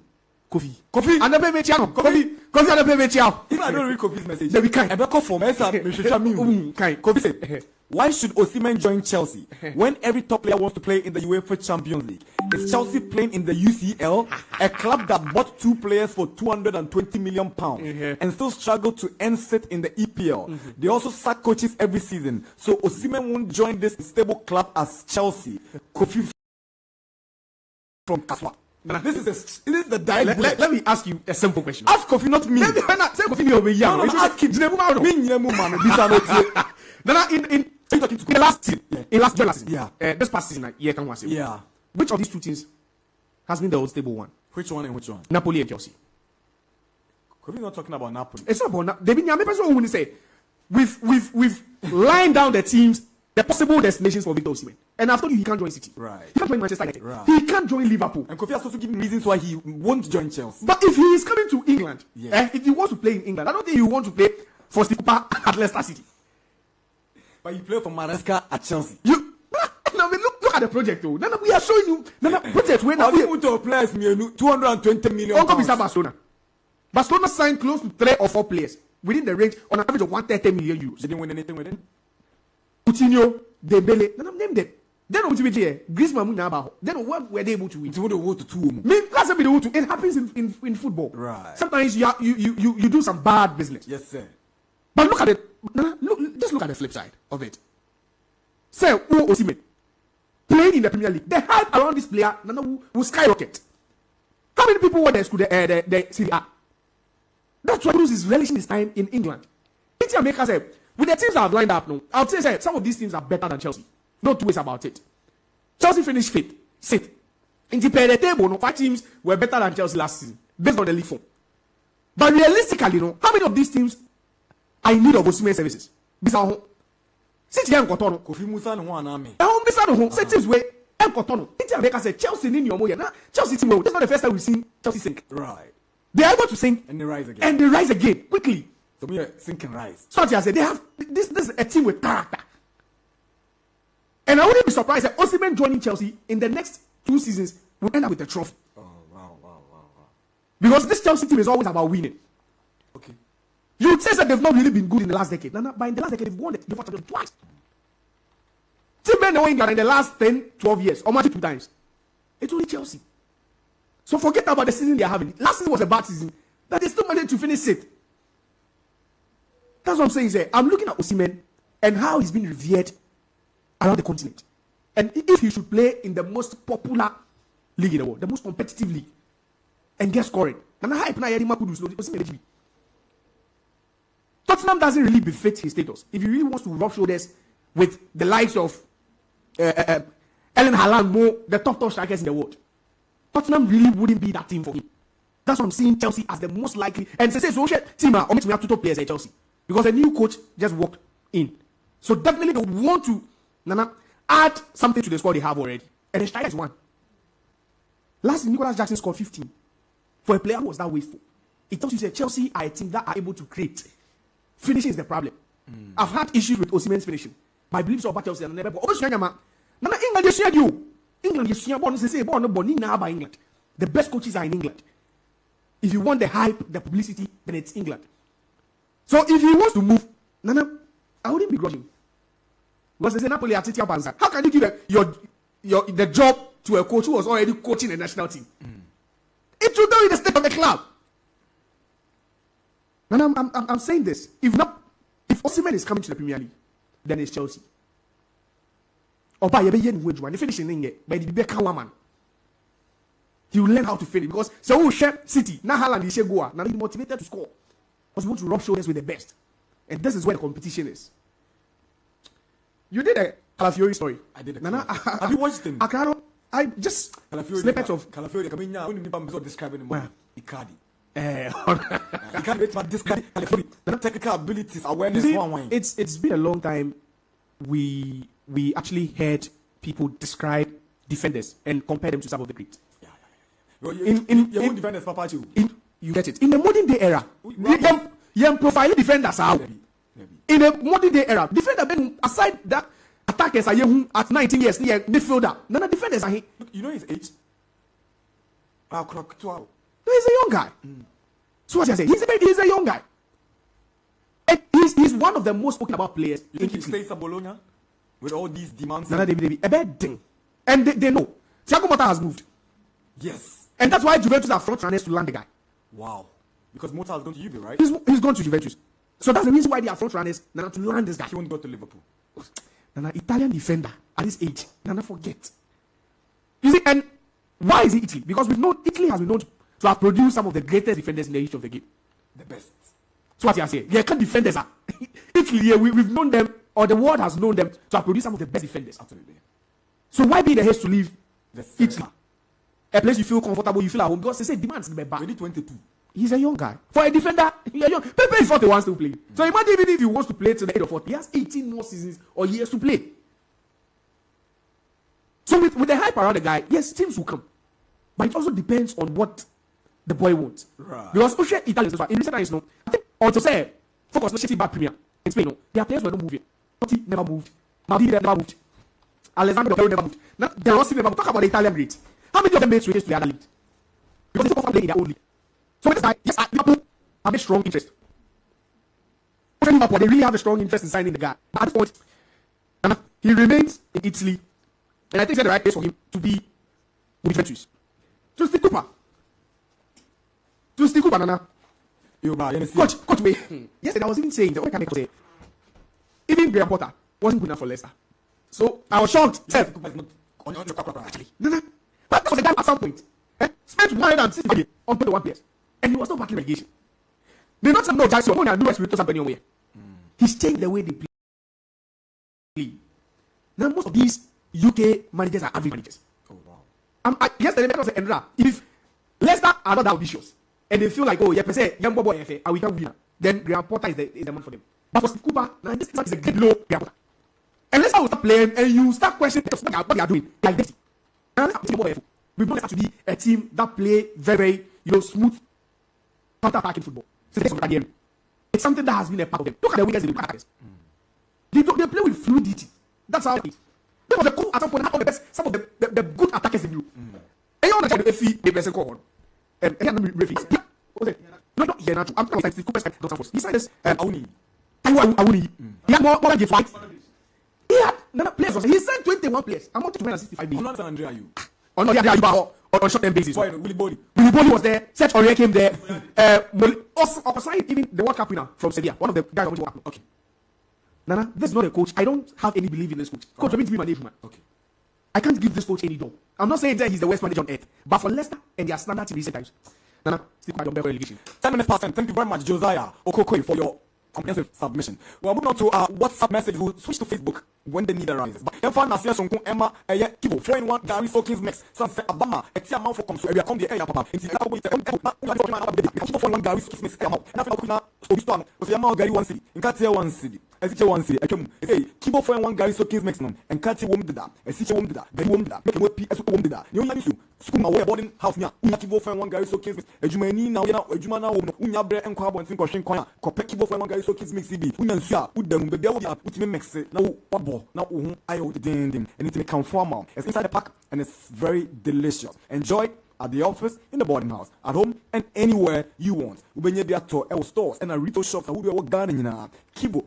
Kofi. And the baby channel. Kofi and the baby channel. If I don't read Kofi's message, then we can't. I call for Kofi said, why should Osimhen join Chelsea when every top player wants to play in the UEFA Champions League? Is Chelsea playing in the UCL, a club that bought 2 players for £220 million and still struggle to earn sit in the EPL? They also sack coaches every season. So Osimhen won't join this stable club as Chelsea. Kofi from Kaswa. This is the direct. Let me ask you a simple question. Ask Kofi, not me. Ask him. In the last season, this past season, which of these two teams has been the old stable one? Which one and which one? Napoli and Chelsea. Kofi's not talking about Napoli. It's not about Napoli. When say we've lined down the teams, the possible destinations for Victor Osimhen. And I've told you he can't join City. Right. He can't join Manchester United. Right. He can't join Liverpool. And Kofi has also given reasons why he won't join Chelsea. But if he is coming to England, if he wants to play in England, I don't think he want to play for Steve Cooper at Leicester City. But you play for Maresca at Chelsea. Now look at the project though. Now we are showing you project where now we to players 220 million. Uncle Mr. Barcelona signed close to 3 or 4 players within the range on an average of 130 million euros. They didn't win anything with them. Coutinho, Dembele, none of them dead. Then ultimately, Griezmann Munaba. Then what were they able to win? It happens in football. Right. Sometimes you do some bad business. Yes, sir. But look at it. Just look at the flip side of it. Say, Osimhen playing in the Premier League. The hype around this player will skyrocket. How many people were there school the Serie A? That's why Bruce is relishing his time in England. It's America said, with the teams that have lined up now, I would say some of these teams are better than Chelsea. No two ways about it. Chelsea finished 5th. In the table, 5 teams were better than Chelsea last season, based on the league form. But realistically, how many of these teams are in need of Osimhen services? Bisa City and Kotono. Kofi Musa no one army. Bisa no teams where and Kotono. It's America said Chelsea in your moya. Chelsea team. That's not the first time we've seen Chelsea sink. Right. They are able to sink and they rise again. And they rise again quickly. So we are sink and rise. So I said they have this is a team with character. And I wouldn't be surprised that Osimhen joining Chelsea in the next 2 seasons will end up with a trophy. Oh, wow. Because this Chelsea team is always about winning. Okay. You would say that they've not really been good in the last decade. But in the last decade, they've won the UEFA Champions twice. Team men in England in the last 10, 12 years, or maybe 2 times. It's only Chelsea. So forget about the season they're having. Last season was a bad season. But they still managed to finish 6th. That's what I'm saying. I'm looking at Osimhen and how he's been revered around the continent. And if he should play in the most popular league in the world, the most competitive league, and get scoring. And I hype now Osimhen. Tottenham doesn't really befit his status. If he really wants to rub shoulders with the likes of Ellen Haaland, more the top strikers in the world, Tottenham really wouldn't be that team for him. That's why I'm seeing Chelsea as the most likely. And say so team are we have two top players at Chelsea because a new coach just walked in. So definitely they want to add something to the squad they have already. And the striker is one. Last year, Nicholas Jackson scored 15 for a player who was that wasteful. It tells you that Chelsea are a team that are able to create. Finishing is the problem. I've had issues with Osimhen's finishing, but I believe so about Chelsea and never. England England. The best coaches are in England. If you want the hype, the publicity, then it's England. So if he wants to move, I wouldn't begrudge him. Because they say Napoli are Titi Abanza. How can you give the job to a coach who was already coaching the national team? It will tell you the state of the club. And I'm saying this. If Osimhen is coming to the Premier League, then it's Chelsea. Or by the finishing in by the Beckham woman. He will learn how to finish because so City, now Haaland is Goa, now he's motivated to score. Because he wants to rub shoulders with the best. And this is where the competition is. You did a Calafiori story. I did. Have you watched him? I just snippets of Calafiori. I'm describing him. Icardi. Technical abilities, awareness. It's been a long time. We actually heard people describe defenders and compare them to some of the greats. In defenders, Papa, you get it. In the modern day era, young profile defenders are. In the modern day era, defender aside that attackers are young at 19 years, midfielder. None of defenders are here. You know his age? No, he's a young guy. So what I say? He's a young guy. And he's one of the most spoken about players. You think he stays at Bologna with all these demands? A bad thing. And they know. Thiago Motta has moved. Yes. And that's why Juventus are front runners to land the guy. Wow. Because Motta has gone to Juve, right? He's gone to Juventus. So that's the reason why they are front runners to land this guy. He won't go to Liverpool. Italian defender at this age. Forget. You see, and why is it Italy? Because Italy has been known to have produced some of the greatest defenders in the history of the game. The best. So what you are saying? Yeah, can defenders are Italy. We've known them, or the world has known them to have produced some of the best defenders. Absolutely. So why be in the haste to leave Italy? A place you feel comfortable, you feel at home, because they say demands the back. 22. He's a young guy. For a defender, he's young. Pepe is 41 still playing. So imagine even if he wants to play to the age of 40, he has 18 more seasons or years to play. So with the hype around the guy, yes, teams will come. But it also depends on what the boy wants. Right. Because Italians, in recent times, I think, or to say, focus on City bad Premier in Spain, their players were not moving. Totti never moved. Maldini never moved. Alessandro Del Piero never moved. Now, De Rossi never moved. Talk about the Italian greats. How many of them made switches to the other league? Because they focus on playing in their own league. So with this guy, yes, Liverpool have a strong interest. Liverpool, they really have a strong interest in signing the guy. But at this point, he remains in Italy. And I think it's the right place for him to be with Juventus. To stick Cooper. Nana. Coach, wait. Yesterday I was even saying that what can I say? Even Graham Potter wasn't good enough for Leicester. So I was shocked. Actually, Nana. But that was a guy at some point. Spent 160 million on 21 players. And he was not battling relegation. They not know Jackson. When I do experience something anywhere. He's changed the way they play. Now most of these UK managers are average managers. Oh wow. Yesterday I was saying, if Leicester are not that ambitious and they feel like, oh yeah, per se, young boy FA, and we can win, then Graham Potter is the man for them. But for Steve Cooper, now this is a great low Graham Potter. And Leicester will start playing and you start questioning what they are doing. Like this. We want Leicester to be a team that play very, smooth counter-attacking football. It's something that has been a part of them. Look at the weakness in the attackers. They play with fluidity. That's how it is. There was a cool at some point had all the best, some of the good attackers in you. And you understand the FE, they press a call. And he had no referees. What was it? No, yeah, not true. I'm talking about Steve Cooper's. He signed this. Awuni. He had more than White. He had none players. He signed 21 players. I'm not 265 million. I'm not Andrea, you. Oh no, yeah, on short-term basis. Willy Boli was there. Serge Aurier came there. Osai, even the World Cup winner from Sevilla, one of the guys who World Cup. Okay. Nana, this is not a coach. I don't have any belief in this coach. Coach, I mean to be management. Okay. I can't give this coach any job. I'm not saying that he's the worst manager on earth, but for Leicester and their standards in recent times, Nana, still quite unfair relegation. 10 minutes past 10. Thank you very much, Josiah Okokoy, for your comprehensive submission. Well, moving on to our WhatsApp message. We'll switch to Facebook when the need arises. But Emfa Nasia Sonko Emma Kibo 4-in-1 Gary Soakins mix. Sunset Abama Etia Mount for come so we are come the area papa. Into the Kibo 4-in-1 Gary Soakins mix. And I feel kuna Obistan was Yama Gary 1 city. In Katia 1 city. Esiche 1 city. Hey, Kibo 4-in-1 Gary Soakins mix no. And Katia wom dida. Esiche wom dida. Gary wom dida. Make him wom PS wom dida. You know school my way boarding house nya. Unya Kibo 4-in-1 Gary Soakins mix. Ejumani na ejuma na wo unya bre enko abo ntin ko hwen kwan. Kope Kibo 4-in-1 Gary Soakins mix bi. Unya nsu a udam be bia wo utimi mix na wo wabo na wo ayo din and it can form out. It's inside the pack and it's very delicious. Enjoy it at the office, in the boarding house, at home, and anywhere you want. Ubenye bia to el stores and retail shops. Who do what garden na Kibo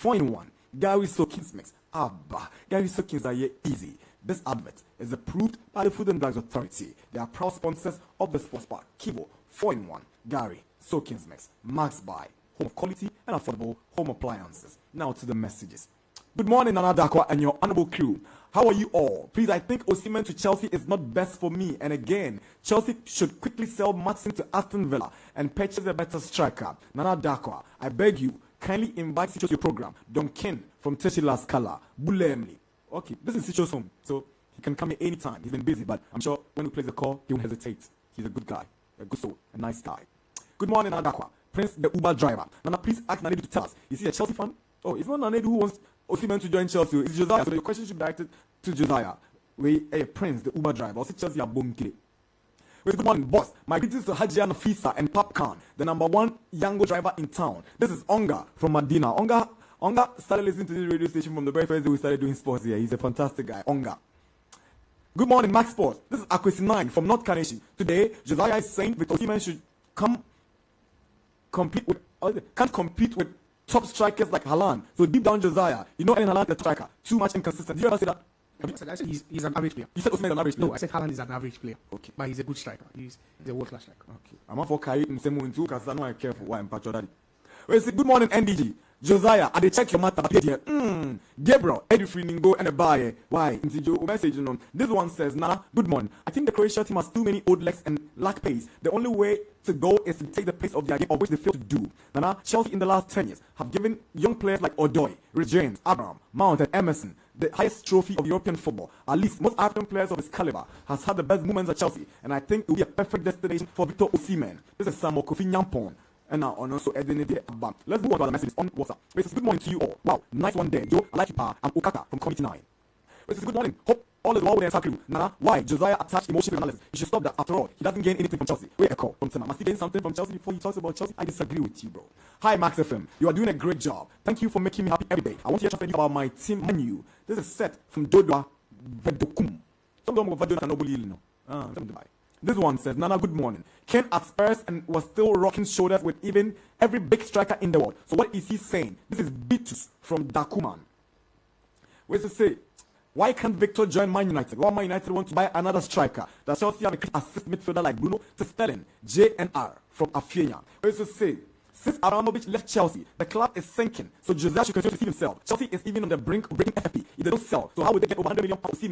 4-in-1 Gary Soakins mix. Abba Gary Soakins are easy. This advert is approved by the Food and Drugs Authority. They are proud sponsors of the sports bar. Kibo 4-in-1 Gary Soakins mix. Marked by home quality and affordable home appliances. Now to the messages. Good morning, Nana Darkwa and your honorable crew. How are you all? Please, I think Osimhen to Chelsea is not best for me. And again, Chelsea should quickly sell Matson to Aston Villa and purchase a better striker. Nana Darkwa, I beg you, kindly invite Sicho to your program. Don Ken from Teshila Scala, Bulemli. Okay, this is Sicho's home, so he can come here anytime. He's been busy, but I'm sure when he plays the call, he won't hesitate. He's a good guy, a good soul, a nice guy. Good morning, Nana Darkwa. Prince, the Uber driver. Nana, please ask Nana to tell us. Is he a Chelsea fan? Oh, it's not Nana who wants Osimhen to join Chelsea. It's Josiah. So your question should be directed to Josiah. We a Prince, the Uber driver. Also Chelsea are bonke. Good morning, boss. My greetings to Hajian Fisa and Popcorn, the #1 Yango driver in town. This is Onga from Medina. Onga started listening to this radio station from the very first day we started doing sports here. He's a fantastic guy. Onga. Good morning, Max Sports. This is Akwesi9 from North Carnation. Today, Josiah is saying that Osimhen should can't compete with top strikers like Haaland. So deep down, Josiah, you know, Haaland is a striker. Too much inconsistent. Did you ever say that? I said he's an average player. You said Osimhen is an average player? No, I said Haaland is an average player. Okay. But he's a good striker. He's a world-class striker. Okay. I'm not for Kai in same too because I know I'm careful why I'm patriotic. Well, say good morning, NDG. Josiah, I check your matter. Gabriel, Eddie Freeningo, and a buyer. Why? Message, this one says, Nana, good morning. I think the Croatia team has too many old legs and lack pace. The only way to go is to take the pace of their game, of which they fail to do. Nana, Chelsea in the last 10 years have given young players like Odoi, Rich James, Abraham, Mount, and Emerson the highest trophy of European football. At least most African players of his caliber has had the best moments at Chelsea, and I think it will be a perfect destination for Victor Osimhen. This is Samuel Kofi Nyampong. And now on also Edenede Abba. Let's move on to the messages on WhatsApp. This is good morning to you all. Wow, nice one there. Joe, I like you. I'm Okaka from Committee 9. This is good morning. Hope all is well with the entire crew. Nana, why Josiah attached emotion to analysis? You should stop that. After all, he doesn't gain anything from Chelsea. Wait a call from Tema. Must he gain something from Chelsea before he talks about Chelsea? I disagree with you, bro. Hi, Max FM. You are doing a great job. Thank you for making me happy every day. I want to hear something about my team menu. This is set from Dodwa Vedokum. Some of them are not. This one says, Nana, good morning. Ken at Spurs and was still rocking shoulders with even every big striker in the world. So what is he saying? This is Bitus from Dakuman. Where's to say? Why can't Victor join Man United? Why Man United want to buy another striker? Does Chelsea have a assist midfielder like Bruno to Sterling? JNR from Afia. Where's to say? Since Abramovich left Chelsea, the club is sinking. So Jose should continue to see himself. Chelsea is even on the brink of breaking FFP. If they don't sell, so how would they get over 100 million pounds? We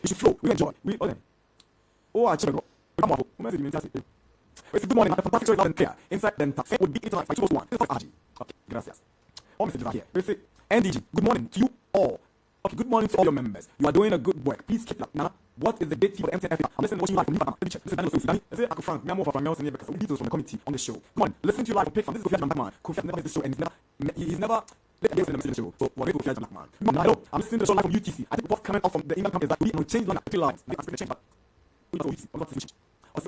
should flow. We enjoy. Oh, I check. Good morning. The fantastic choice and clear. Inside Denta. Same would be it like 201. This is RG. Okay, gracias. All messages are here. We say, NDG, good morning to you all. Okay, good morning to all your members. You are doing a good work. Please keep it up. Nana, what is the date for the MTN FA? I'm listening to watching live from Liverpool. Let me check. This is Daniel Sosi. This is Uncle Frank. Me, I'm more for Frank Nelson because we details from the committee on the show. Come on, listen to you live from Pick from this is Kofi Blackman. Kofi has never made this show and he's never against the show. So we're going to Kofi Blackman. No, hello. I'm listening to the show live from UTC. I think what's coming off from the England camp is that we change line at lines. They can change back. We don't UTC. I'm not switching. What's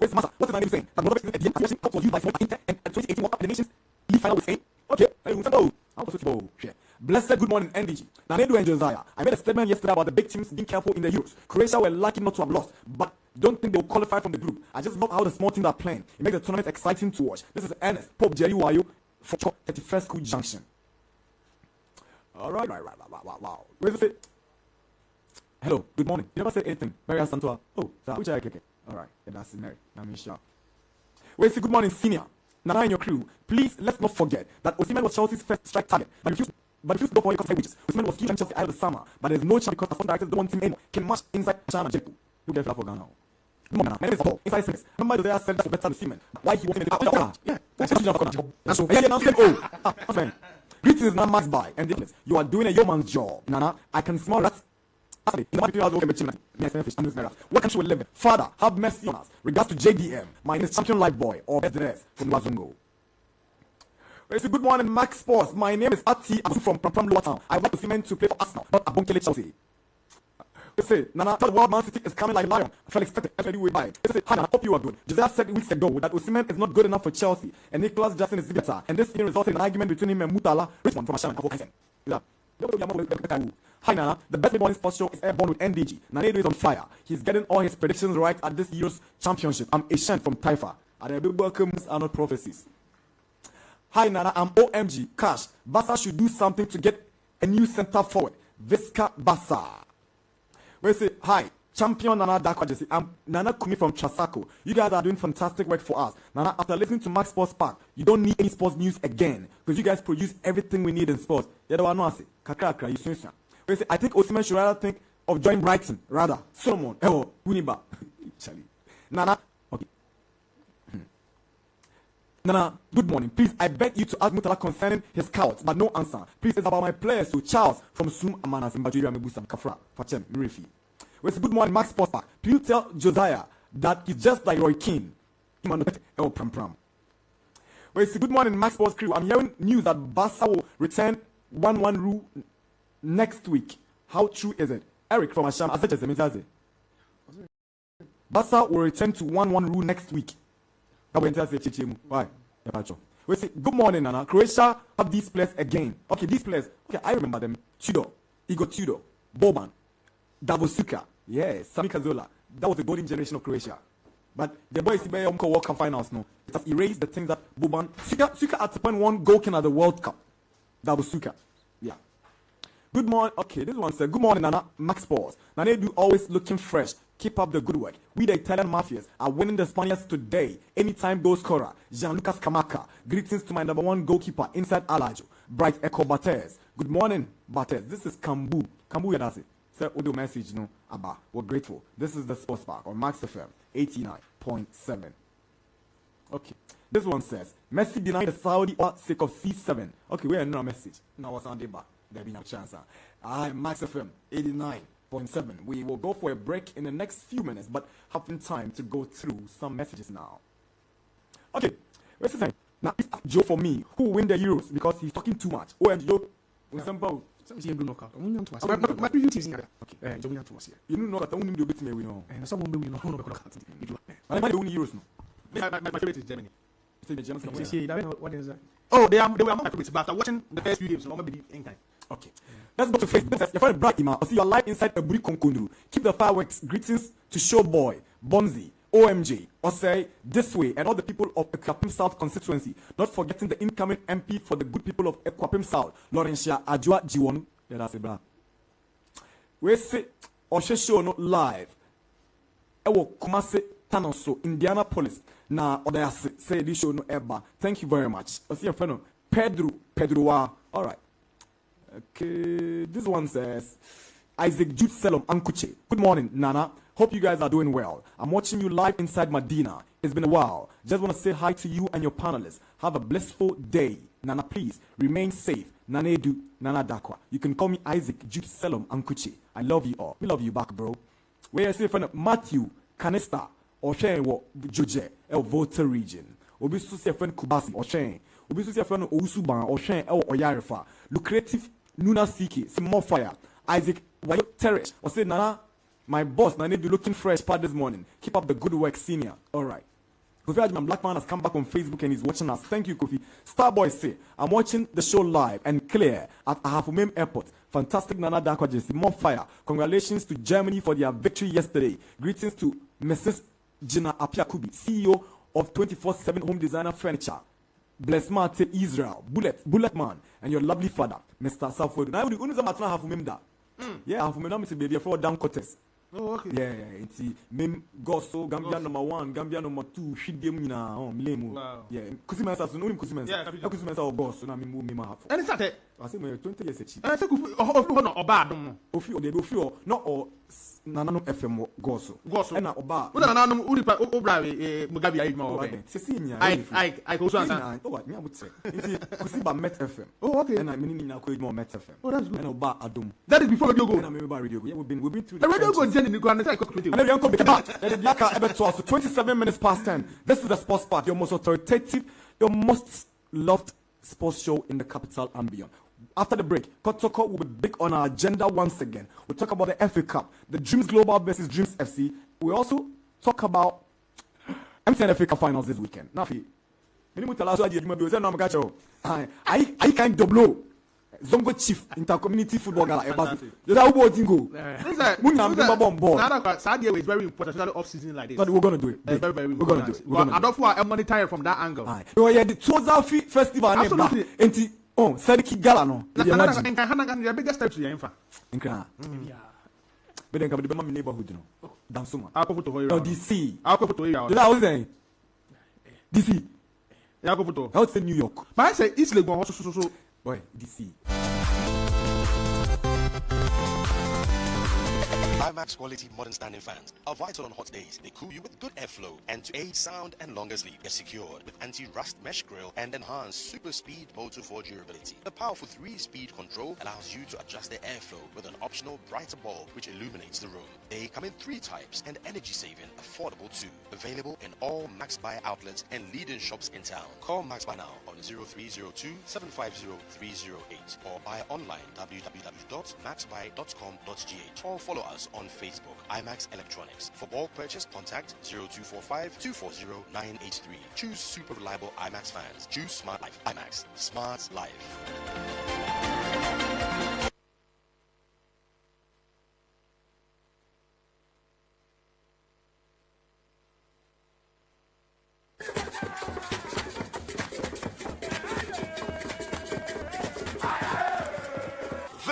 the name saying? That Monovic is at the end. I'm actually was used by Inter and 2018 World Cup the Nations League final with Spain. Okay, blessed good morning, NDG. Nanedu and Josiah. I made a statement yesterday about the big teams being careful in the Euros. Croatia were lucky not to have lost, but don't think they'll qualify from the group. I just love how the small teams are playing. It makes the tournament exciting to watch. This is Ernest Pope Jerry Wayo for 31st School Junction. All right. Wow. Where's it? Hello, good morning. You never said anything. Mary Santua. Oh, which I okay. All right, yeah, that's Mary. I'm sure. Wait, good morning, senior. Nana and your crew. Please, let's not forget that Osimhen was Chelsea's first strike target, but refused But if you go for your wages, Osimhen was key on Chelsea out of the summer, but there's no chance because some directors don't want him anymore. Can match inside China Jeku. You get flat for Ghana. Come on, man. My name is Paul. Inside six. Remember they said that's better than Osimhen. Why he wasn't in the yeah. That's okay. Yeah, greetings, Nana Max by and you are doing a yeoman's job. Nana, I can smell that. What country will live in? Father, have mercy on us. Regards to JDM, my name is Champion Life Boy or best dress from Wazungo. Well, good morning, Max Sports. My name is Ati. I'm from Lower Town. I want Osimhen to play for Arsenal, not Abonkele Chelsea. They say, Nana, the world Man City is coming like lion. I feel expected every way by it. They say, Hannah, I hope you are good. Josiah said weeks ago that Osimhen is not good enough for Chelsea and Nicholas Jackson is better. And this resulted in an argument between him and Mutala, Richmond from Asham. Hi Nana, the best morning sports show is airborne with NDG. Nanedo is on fire. He's getting all his predictions right at this year's championship. I'm Ishan from Taifa. And the big welcomes are not prophecies. Hi Nana, I'm OMG. Cash. Bassa should do something to get a new center forward. Visca Bassa. We say, hi, champion Nana Darkwa Gyasi. I'm Nana Kumi from Trasako. You guys are doing fantastic work for us. Nana, after listening to Max Sports Park, you don't need any sports news again because you guys produce everything we need in sports. You know what I say? Kakra, you say. We say, I think Osimhen should rather think of joining Brighton, rather. Solomon, Winiba. Nana, okay. Nana, good morning. Please, I beg you to ask Mutala concerning his scouts, but no answer. Please, it's about my players. So, Charles from Sum Amana, Zimbabwe, Mebusam, Kafra, Fachem, Mirifi. We say, good morning, Max Sports Park. Please tell Josiah that he's just like Roy Keane. Pram. We say, good morning, Max Sports crew. I'm hearing news that Barca will return 1-1 rule next week. How true is it? Eric from Asham, as such as the Barca will return to 1-1 rule next week. Why? We say, good morning, Nana. Croatia have these players again. Okay, these players. Okay, I remember them. Igor Tudor, Boban, Davusuka. Yes, Sami Kazola. That was the golden generation of Croatia. But the boys in the World Cup finals now. It has erased the things that Boban. Suka at the point won goal at the World Cup. Davusuka. Yeah. Good morning. Okay, this one said, good morning, Nana. Max Sports. Nana, do always looking fresh. Keep up the good work. We, the Italian mafias, are winning the Spaniards today. Anytime goal scorer, Gianluca Scamacca. Greetings to my number one goalkeeper inside Alajo, Bright Echo Bates. Good morning, Bates. This is Kambu. Kambu, that's it. Say, audio message, no, Abba. We're grateful. This is the Sports Park on Max FM 89.7. Okay. This one says, Messi denied the Saudi sake of C7. Okay, we are in a message. Now what's on the bar? There be no chance. Max FM 89.7. We will go for a break in the next few minutes, but having time to go through some messages now. Okay, what's the time? Now, it's Joe for me. Who will win the Euros? Because he's talking too much. OMG, Joe. My preview team is here. Okay. You know that I won't do a bit me, we know. And someone will know. I might win Euros now. My favorite is Germany. What is that? Oh, they were my favorites, but after watching the first few games, I'm maybe in time. Okay. Let's go to Facebook. Your friend Brad Ima. I see you are live inside a Buri Konkondru. Keep the fireworks. Greetings to Showboy, Bonzi, OMJ, Osei, This Way, and all the people of Ekwapim South constituency. Not forgetting the incoming MP for the good people of Ekwapim South, Laurentia Ajua Jiwonu. Yeah, that's it, bro. We say Oshe show not live. Ewo Kumase Tanoso, Indianapolis. Na Odaya say this show no ever. Thank you very much. I see your friend Pedro. All right. Okay, this one says, Isaac Jude Selom Ankuche. Good morning, Nana. Hope you guys are doing well. I'm watching you live inside Medina. It's been a while. Just want to say hi to you and your panelists. Have a blissful day. Nana, please remain safe. Nanedu, Nana Darkwa. You can call me Isaac Jude Selom Ankuche. I love you all. We love you back, bro. Where I say friend Matthew Canista or Shane Joje El Volta region. Obi Susi friend Kubasi or Shane. Obi Susi friend Ousuban or Shane El Oyarefa. Lucrative Nuna Siki, some more fire. Isaac Wayo Teresh, or say, Nana, my boss, Nana, you looking fresh part this morning. Keep up the good work, senior. All right. Kofi Ajman Black Man has come back on Facebook and he's watching us. Thank you, Kofi. Starboy say, I'm watching the show live and clear at Ahafumem Airport. Fantastic Nana Darkwa Gyasi, more fire. Congratulations to Germany for their victory yesterday. Greetings to Mrs. Gina Apiakubi, CEO of 24/7 Home Designer Furniture. Bless Mate Israel, Bullet Man, and your lovely father, Mr. Saffold. Now, we only have that. Yeah, have him to be for down quarters. Oh, okay. Yeah, it's Mem Gosso, Gambia number 1, Gambia number 2, Shidemina, Milemo. Wow. Yeah, Kusimansa, no Kusimansa. Yeah, Kusimansa or Gosso, and I mean, and it's not I say me 20 years achi. I say Kofi no oba adom no. Ofi o no o Nananom FM goso. E na oba. Wo Nananom uripa obra Mugabe ayi ma oba. Sisi nya. I go so answer. Oh what me abutse. Nti kusi ba Met FM. Oh okay. And I mean na ko edmo Met FM. Oh that's good. And oba adom. That is before radio go. And I remember radio go. Yeah, we've been through the radio go journey ni go and say ko 20. And then come back. Then the Biaka ebe to us 27 minutes past 10. This is the Sports Part, your most authoritative, your most loved sports show in the capital and beyond. After the break, Kotoko will be big on our agenda once again. We'll talk about the FA Cup, the Dreams Global versus Dreams FC. We'll also talk about MTN FA Cup finals this weekend. Nafi, I can't double. Zongo Chief Intercommunity Football Gala. You know what Dingo? Saturday is very important, especially off season like this. But we're gonna do it. Very, very we're gonna do it. I don't want to monitor from that angle. Oh yeah, the Toza Festival. Absolutely. Oh, Sadiki Gala no. The biggest step to your infra. But then come to my neighborhood, no. Dansuma. I'll go to Oh, DC. I'll go to you. That was saying. DC. I'll go to. I would say New York. But I say East Legon so. Boy, DC. IMAX quality modern standing fans are vital on hot days. They cool you with good airflow and to aid sound and longer sleep. They're secured with anti-rust mesh grille and enhanced super speed Moto 4 durability. The powerful 3-speed control allows you to adjust the airflow with an optional brighter bulb which illuminates the room. They come in 3 types and energy saving, affordable too. Available in all Max Buy outlets and leading shops in town. Call Max Buy now on 0302 750 308 or buy online www.maxbuy.com.gh or follow us on Facebook, IMAX Electronics. For bulk purchase, contact 0245-240-983. Choose super reliable IMAX fans. Choose Smart Life. IMAX. Smart Life.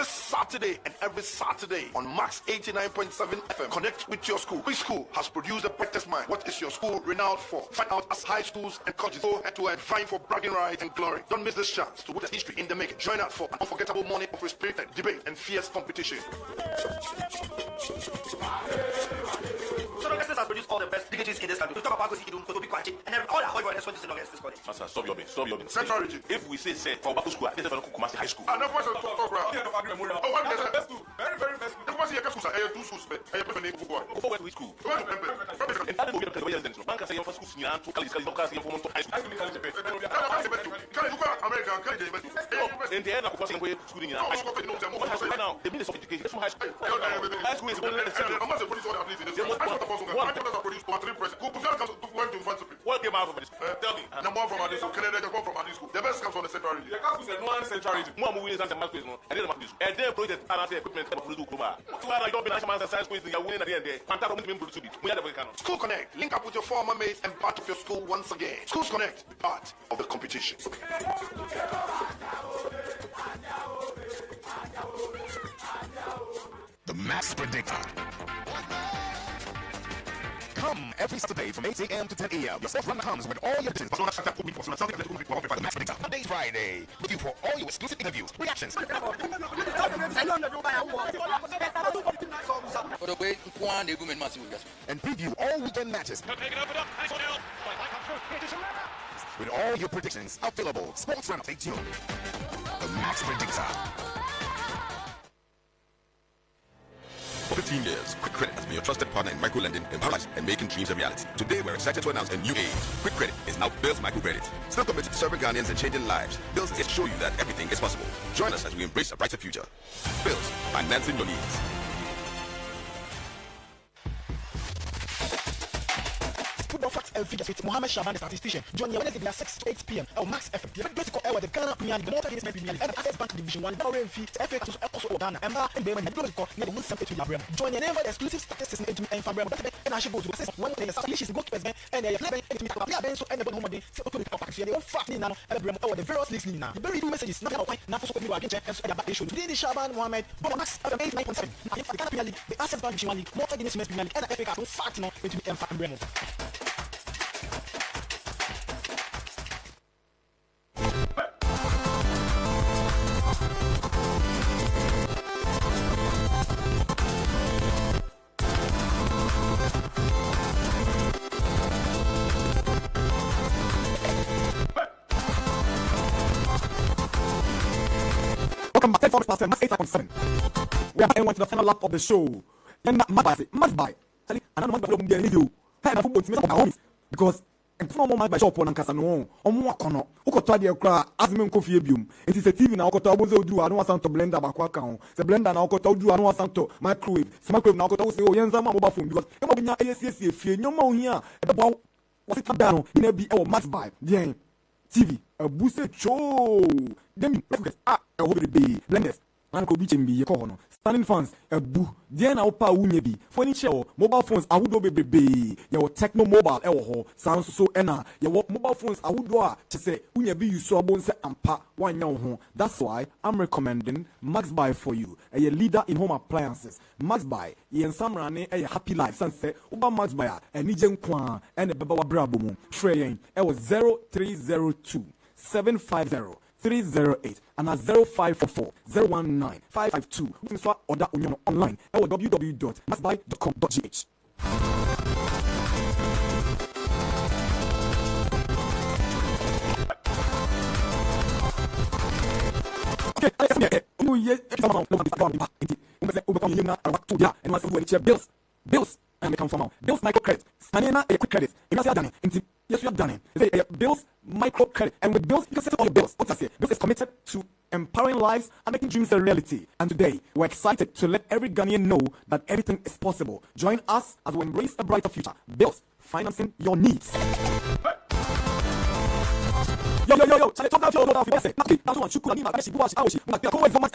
Saturday and every Saturday on Max 89.7 FM. Connect with your school. Which school has produced the brightest mind? What is your school renowned for? Find out as high schools and colleges go head to head, vying for bragging rights and glory. Don't miss this chance to witness history in the making. Join us for an unforgettable morning of respected debate and fierce competition. So the has produced all the best dignitaries in this country. We talk about Kidum, Kotobi Kwachi, and all our Holy Spirit to this college. Master, stop your bin. Central region. If we say for Baku school, this is Kumasi High School. I know what's talk about. Oh, what is best school? Very, very best school. The Kumasi High School, I have 2 schools, I have a name for one. For which school? And that will be the residents. Bank say for schools, you know, to Kalis, Kalis, for Monto High School. America, in the end of Kumasi schooling in high school. Now, the Minister of Education from high school. High school is only what came out of this? Tell me. Number 1 from our school. Canada just come from our school. The best comes from the central region. The campus is no central region. More movies and mass no. And then and then project and equipment for do Kuma. So I don't be national science quiz you winning at the end there. Pantaro will be to be. We are the School Connect. Link up with your former mates and part of your school once again. Schools Connect. Be part of the competition. The Max Predictor. Come every Saturday from 8 a.m. to 10 a.m. Your sports run comes with all your business. The Max Predictor. Monday, Friday. With you for all your exclusive interviews, reactions, and preview all weekend matches. With all your predictions available. Sports run, stay tuned. The Max Predictor. For 15 years, Quick Credit has been your trusted partner in micro-lending, empowering and making dreams a reality. Today, we're excited to announce a new age. Quick Credit is now Bill's Microcredit. Still committed to serving Ghanaians and changing lives, Bill's is show you that everything is possible. Join us as we embrace a brighter future. Bill's, financing your needs. Football facts and figures with Mohammed Shaban, the statistician. Join your Wednesday 6 to 8 p.m. on Max FM. The best call with the Ghana Premier League, the Motor Guinness Premier League, and the Access Bank Division 1, the Barren Fee, FA to also Ghana, and Bayman, and the call near the Moon Summit to Labram. Join your name for the exclusive statistics and Fabram, and I should go to assess one thing, the Salishes go to West and they play and the bottom of the so they won't fact now, and the various leagues now. The very messages, nothing about now for you again, and so back issue. Today, the Shaban Mohammed, Max FM 89.7. The Ghana Premier League, the Access Bank Division 1 League, Motor Guinness Premier League, and the FA Cup, fact now, between Fabram. Welcome back. 10 past 10, Max 8.7. We are going to the final lap of the show. Then must buy. Tell another man will be a video. Hey, na football team na because and no more by shop on Ankasa no. Omo akono. Ukoto de kra azime nko fie biom. It is a TV na ukoto obozo odu anu asanto blender bakwa ka ho. Se blender na ukoto odu anu asanto microwave. Se microwave na ukoto se o yenza ma mobile phone because e mo binya ACC fie nyoma ohia e bebo was it down na bi e must buy. Bien. TV a booster show. Demi a hobe be blenders. And ko bi chembi ye ko no standing fans ebu dia na opa wunye bi furniture mobile phones awudo bebebe ye wo techno mobile e wo ho sans so ena ye wo mobile phones awudo a chese wunye bi use obon se ampa wanya wo ho. That's why I'm recommending Max Buy for you, a leader in home appliances. Max Buy ye ensamrane a happy life sense uba Max Buy a ni jenkwa ene beba wa brabo mu freyen e wo 0302 750 308 and at 0544 019 552. You can order online at www.maxbuy.com.gh. Bills. And become formal. Bills microcredit. Stanina a quick credit. Yes, you are done it. Yes, you are done it. Bills microcredit. And with Bills, you can settle all your bills. What I say? Bills is committed to empowering lives and making dreams a reality. And today, we're excited to let every Ghanaian know that everything is possible. Join us as we embrace a brighter future. Bills, financing your needs. Yo, Charlie, talk about your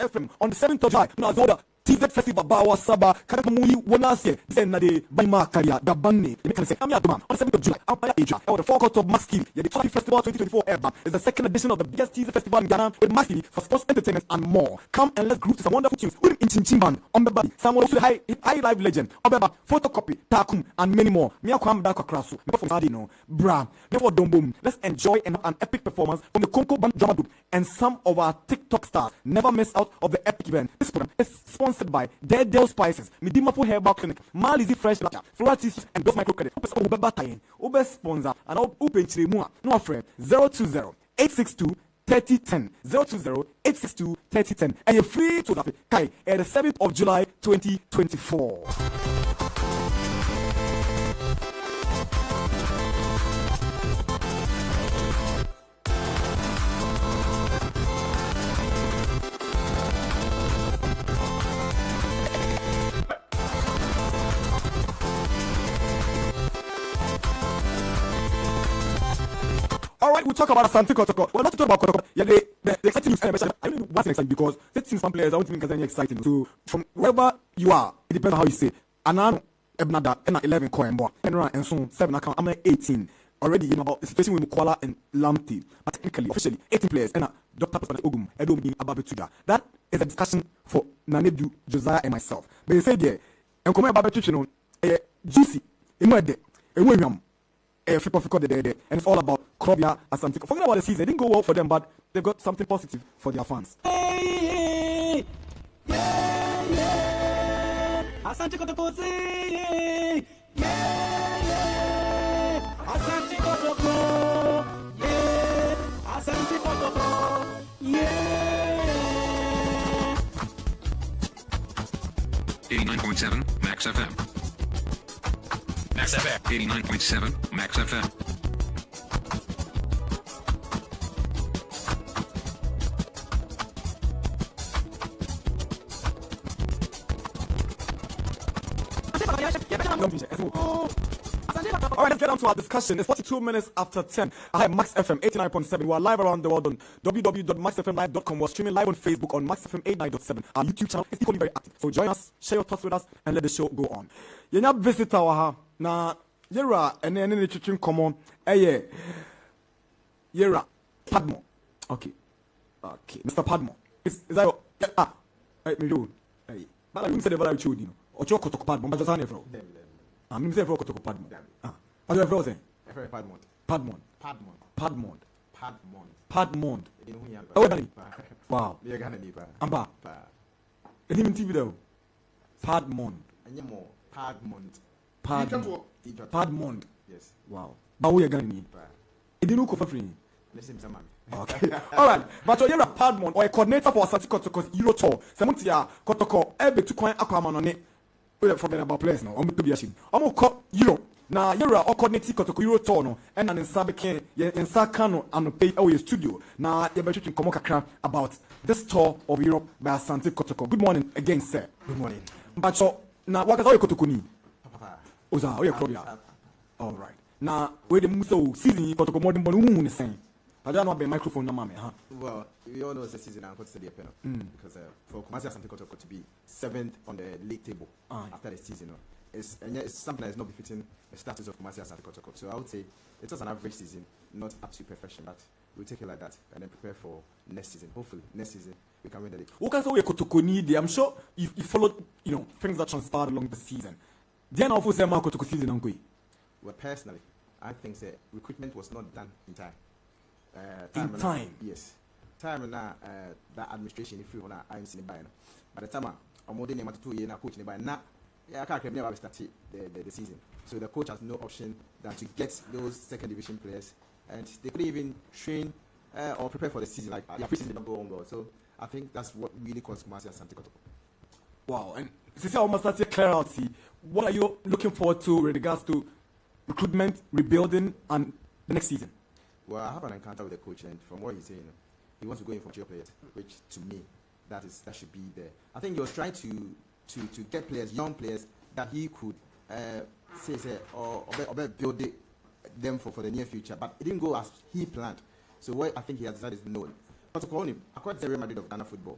FM on the 7th of July. Nazoda, TZ Festival, Bawa Saba, Karakamuli, Wanase, Zenade, Baima Karia, Gabani, the Mechanism, Amiaduma, on the 7th of July, Ampaya Asia, or the forecourt of Maski, the Party Festival 2024 Airban is the second edition of the biggest TZ Festival in Ghana with Maski for sports, entertainment, and more. Come and let's group to some wonderful tunes. With Inchinchimban, Ombebadi, someone also high live legend, Obeba, photocopy, Takum, and many more. Miakwam Daka Krasu, from Sadino, Bra, therefore Dombum. Let's enjoy an epic performance from the Konko Band Drama Group and some of our TikTok stars. Never miss out of the epic event. This program is sponsored by Dead Spices, Midimapo Herbal Clinic, Malizi Fresh Lacha, Flora Tissues, and Dose Microcredit. Ube sponsor and Open Chrimua. No friend 020 862 3010 020 862 3010. And you're free to that Kai at the 7th of July 2024. All right, we'll talk about Asante Kotoko. Well, not to talk about Kotoko. Yeah, the exciting news. I don't know what's exciting because 13 some players. I want to make it exciting. So from wherever you are, it depends on how you say. Anan Ebnada, 11 coin more. And soon 7 account. I'm 18 already. You know about the situation with Mukwala and Lamti. But technically, officially, 18 players. And Dr. Pastor Ogum, Edom being Ababetuda. That is a discussion for Nanedu, Josiah, and myself. But they said yeah, and come about Ababetuda, Gyasi, William. Flip off record and it's all about Krobia Asante. Forget about the season, it didn't go well for them, but they've got something positive for their fans. Hey, yeah. Asante Kotoko, yeah. Asante Kotoko, yeah. Asante Kotoko, yeah. 89.7 Max FM. Max FM. 89.7 Max FM. All right, let's get on to our discussion. It's 42 minutes after 10. I have Max FM 89.7. We are live around the world on www.maxfmlive.com. We're streaming live on Facebook on Max FM 89.7. Our YouTube channel is equally very active. So join us, share your thoughts with us, and let the show go on. You're not visit our na yera and then the chicken common. Yera Padmo. Okay, Mr. Padmo. Is that your me do? Hey, but I said about you, or choco to Padmo, but just on your floor. I'm saying for Kotoko Padmont. What do you have? Padmont. Oh, wow. Amba. And even TV though. Padmont. Padmont. Yes. Wow. But we are going to need. It didn't go for free. Okay. All right. But you're a Padmon or a coordinator for Asante Kotoko's Euro Tour. Samutia Kotoko ebe to coin Aquaman on it. We forget about players now. To be ashamed. Euro. Now you're a coordinator Kotoko Euro Tour no. And an Sabeke in Sakano and pay away studio. Now you're better to come about this tour of Europe by Asante Kotoko. Good morning again, sir. Good morning. But now what is all Kotoko? Oza, oh yeah, all right. Now where the muso season Kotoko more than one saying. I don't know about microphone, no, huh? Well, we all know it's a season and consider the penalty because for Kumasi Asante Kotoko to be 7th on the league table after the season, it's something that is not befitting the status of Kumasi Asante Kotoko. So I would say it was an average season, not up to perfection, but we'll take it like that and then prepare for next season. Hopefully, next season we can win the league. What can say Kotoko need? I'm sure you followed, things that transpired along the season. Then I also say Kotoko season Well, personally, I think the recruitment was not done in time. Time. Yes. Time now that administration if you wanna I'm seeing by the time I'm more than 2 years now coaching by now I can't never start the season. So the coach has no option than to get those second division players and they couldn't even train or prepare for the season like their preseason did not go on well. So I think that's what really caused Kumasi Asante Kotoko. Wow, and since I almost started clear out, what are you looking forward to with regards to recruitment, rebuilding and the next season? Well, I have an encounter with the coach, and from what he's saying, he wants to go in for mature players, which to me, that should be there. I think he was trying to get players, young players, that he could build them for the near future, but it didn't go as he planned. So what I think he has decided is no. But according to the Real Madrid of Ghana football,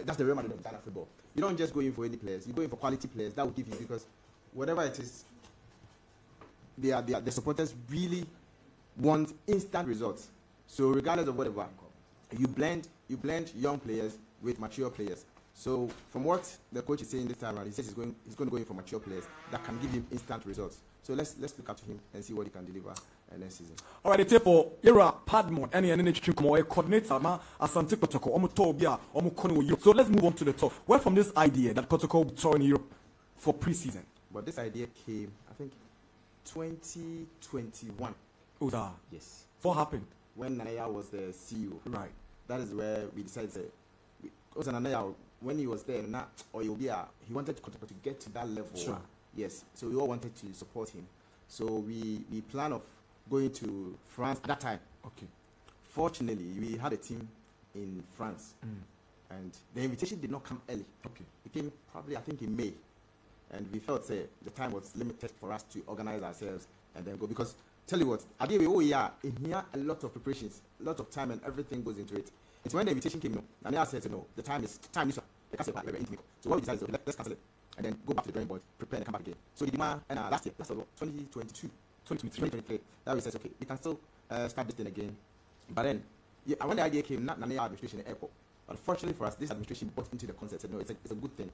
that's the Real Madrid of Ghana football. You don't just go in for any players; you go in for quality players. That will give you because whatever it is, the supporters really want instant results. So regardless of whatever, you blend young players with mature players. So from what the coach is saying this time around, he says he's going to go in for mature players that can give him instant results. So let's look up to him and see what he can deliver next season. All right, the for Era Padmon any a coordinator ma Asante Kotoko omo Tobia omo kono Europe. So let's move on to the top. Where from this idea that Kotoko will tour in Europe for pre-season? But this idea came, I think, 2021. Yes. What happened? When Nanaya was the CEO. Right. That is where we decided also Nanaya, when he was there, he wanted to get to that level. Sure. Yes. So we all wanted to support him. So we planned of going to France at that time. Okay. Fortunately, we had a team in France. And the invitation did not come early. Okay. It came probably, I think, in May. And we felt the time was limited for us to organize ourselves and then go. Because tell you what, in here a lot of preparations, a lot of time and everything goes into it. It's when the invitation came, and I said, no, the time is so what we decided is, let's cancel it and then go back to the drawing board, prepare and come back again. So the demand and last year, that's 2023, that we said, okay, we can still start this thing again. But then, when the idea came, not Nanaya administration in the airport. But fortunately for us, this administration bought into the concept, said, no, it's a good thing.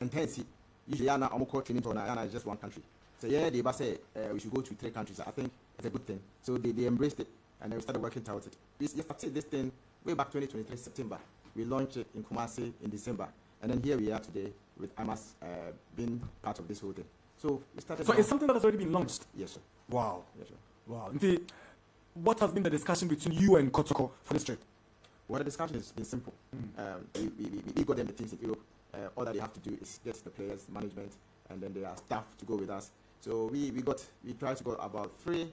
Intensity. Usually, I'm training to just one country. So they say we should go to 3 countries. I think it's a good thing. So they embraced it and then we started working towards it. We started this thing way back 2023 September. We launched it in Kumasi in December, and then here we are today with IMAS being part of this whole thing. So we started. So it's something that has already been launched. Yes, sir. Wow. Yes, sir. Wow. What has been the discussion between you and Kotoko for this trip? Well, the discussion has been simple. We got them the teams in Europe. All that they have to do is get the players, management, and then their staff to go with us. So we tried to go about three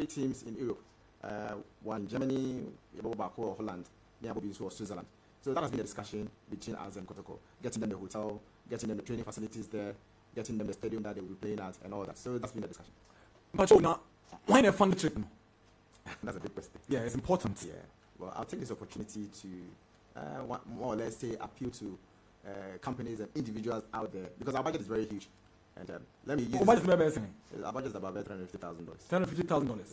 teams in Europe. One Germany, Holland, Switzerland. So that has been a discussion between us and Kotoko, getting them the hotel, getting them the training facilities there, getting them the stadium that they will be playing at, and all that. So that's been the discussion. But now, why not fund the trip? That's a big question. Yeah, it's important. Yeah. Well, I'll take this opportunity to more or less say appeal to companies and individuals out there because our budget is very huge. And let me use. Our budget is about $350,000. $350,000. Yeah,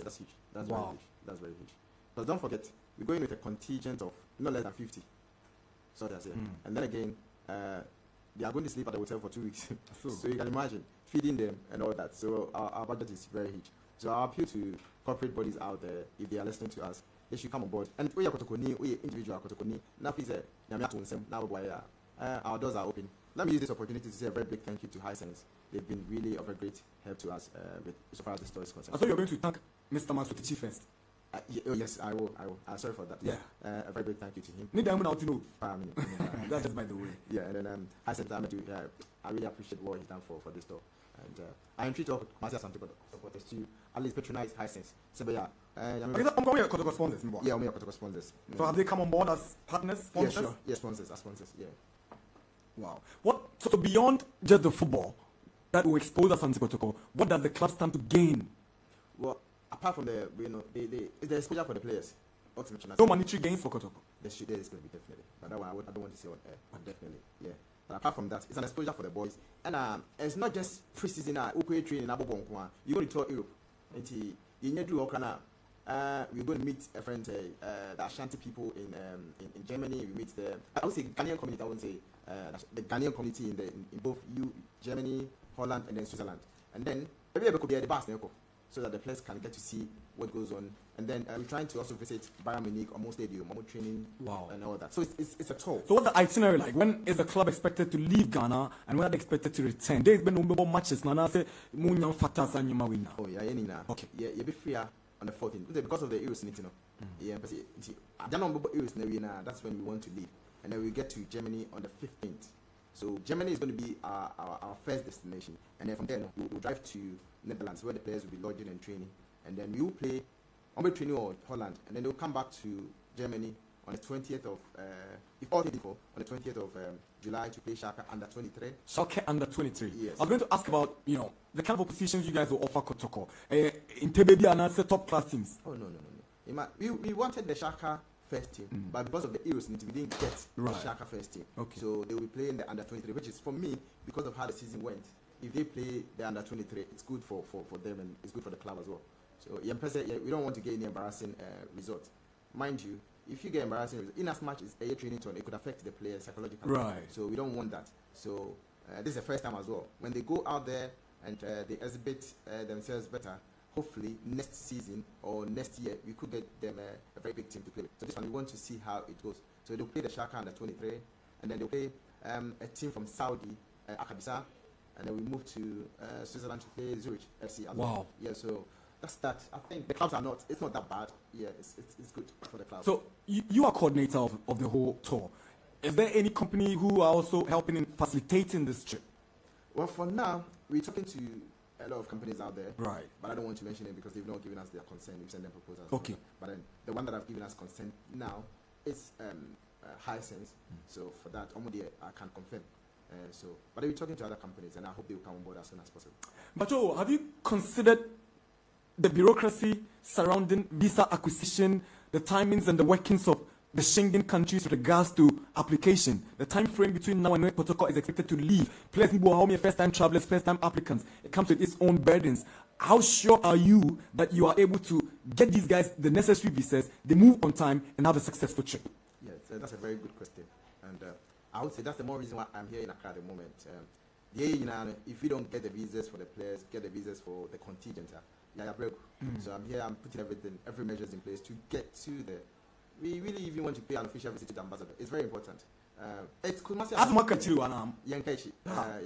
that's huge. That's wow. Very huge. That's very huge. But don't forget, we're going with a contingent of no less than 50. So that's it. And then again, they are going to sleep at the hotel for 2 weeks. So you can imagine feeding them and all that. So our budget is very huge. So I appeal to corporate bodies out there, if they are listening to us, they should come on board. And we are individual our doors are open. Let me use this opportunity to say a very big thank you to Hisense. They've been really of a great help to us so far as the story is concerned. I thought you were going to thank Mr. Masutichi first. Yes, I will. Sorry for that. Yeah. A very big thank you to him. Need them out to know. That's just by the way. Yeah, and then I said I really appreciate what he's done for this store. And I entreat all Marcia Santiago supporters to at least patronize Hisense. So, yeah. I'm going to Kotoko sponsors. Yeah, we are Kotoko sponsors. So have they come on board as partners, sponsors? Yeah, sure. Yeah, sponsors, yeah. Wow. So beyond just the football that will expose us on Kotoko, what does the club stand to gain? Well, apart from the exposure for the players. No monetary gains for Kotoko? There is going to be definitely. But that one I don't want to say on air. But definitely, yeah. But apart from that, it's an exposure for the boys. And it's not just pre-season. Training you're going to tour Europe. We're going to meet a friend, the Ashanti people in Germany. We meet I would say Ghanaian community. I wouldn't say the Ghanaian community in both Germany, Holland, and then Switzerland. And then maybe we could be at the bus so that the players can get to see what goes on. And then we're trying to also visit Bayern Munich, Omo Stadium, Omo training, and all that. So it's a tour. So what's the itinerary like? When is the club expected to leave Ghana, and when are they expected to return? There's been no matches now. I say factors and you win. Oh yeah, okay. Yeah, you'll be free on the 14th because of the Euros, you know. Yeah, but I don't know about Euros now. That's when we want to leave, and then we get to Germany on the 15th. So Germany is going to be our first destination, and then from there we'll drive to Netherlands where the players will be lodging and training, and then we'll play training or Holland, and then they'll come back to Germany on the 20th of if all things equal, on the 20th of July to play Schalke under 23. Schalke under 23. Yes. I was going to ask about the kind of positions you guys will offer Kotoko. In Tebebi and answer top class teams. Oh no. We wanted the Schalke first team, but because of the Euros, we didn't get the Schalke first team. Okay. So they will play in the under 23, which is for me because of how the season went. If they play the under 23, it's good for them and it's good for the club as well. So we don't want to get any embarrassing results. Mind you, if you get embarrassing results, in as much as a training turn, it could affect the players psychologically. Right. So we don't want that. So this is the first time as well. When they go out there and they exhibit themselves better, hopefully next season or next year we could get them a very big team to play with. So this one we want to see how it goes. So they'll play the Schalke under 23, and then they'll play a team from Saudi, Akabisa, and then we move to Switzerland to play Zurich FC. Wow. Yeah, so that's that. I think the clubs it's not that bad. Yeah, it's good for the clubs. So you are coordinator of the whole tour. Is there any company who are also helping in facilitating this trip? Well, for now, we're talking to a lot of companies out there. Right. But I don't want to mention it because they've not given us their consent. We've sent them proposals. Okay. But then the one that have given us consent now is Hisense. So for that, I can confirm. But we're talking to other companies, and I hope they will come on board as soon as possible. But have you considered the bureaucracy surrounding visa acquisition, the timings and the workings of the Schengen countries with regards to application, the time frame between now and when protocol is expected to leave? Players need first-time travelers, first-time applicants. It comes with its own burdens. How sure are you that you are able to get these guys the necessary visas, they move on time, and have a successful trip? Yes, that's a very good question. And I would say that's the more reason why I'm here in Accra at the moment. If we don't get the visas for the players, get the visas for the contingent, so I'm here, I'm putting every measures in place to get to we really even want to pay an official visit to the ambassador. It's very important. It's Kumasi. It's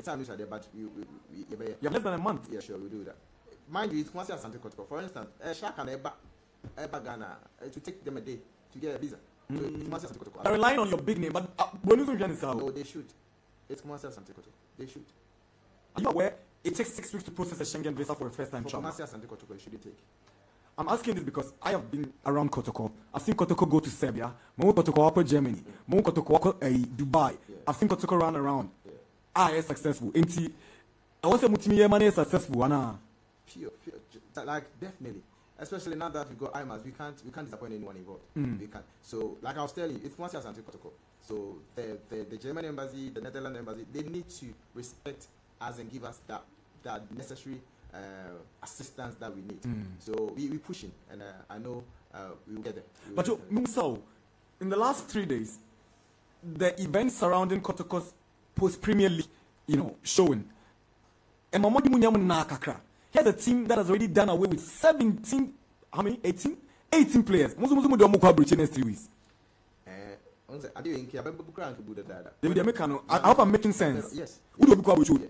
not there, but you have less than a month. Yeah, sure, we do that. Mind you, it's Kumasi Asante Kotoko. For instance, Shaka and Eba Ghana, to take them a day to get a visa. So it's Kumasi Asante Kotoko. They're relying on your big name, but no, they should. It's Kumasi Asante Kotoko. They should. Are you aware it takes 6 weeks to process a Schengen visa for a first-time travel? Kumasi Asante Kotoko, it shouldn't take. I'm asking this because I have been around Kotoko. I've seen Kotoko go to Serbia, Kotoko go to Germany, Kotoko go to Dubai. I've seen Kotoko run around. It's successful. I want to say Mutimi Yemane is successful. Like definitely, especially now that we got IMAS, we can't disappoint anyone involved. We can't. So like I was telling you, it's Kumasi Asante Kotoko. So the German embassy, the Netherlands embassy, they need to respect us and give us that necessary assistance that we need. So we're pushing, and I know we will get there. But Musa, in the last 3 days, the events surrounding Kotoko's post-Premier League, showing. And Mamadi Munyamu Nakakra. Here's a team that has already done away with 17, how many? 18? 18 players. Musu do Amukwa Bridge next 3 weeks. I hope I'm making sense. Yes. Who do Amukwa Bridge? You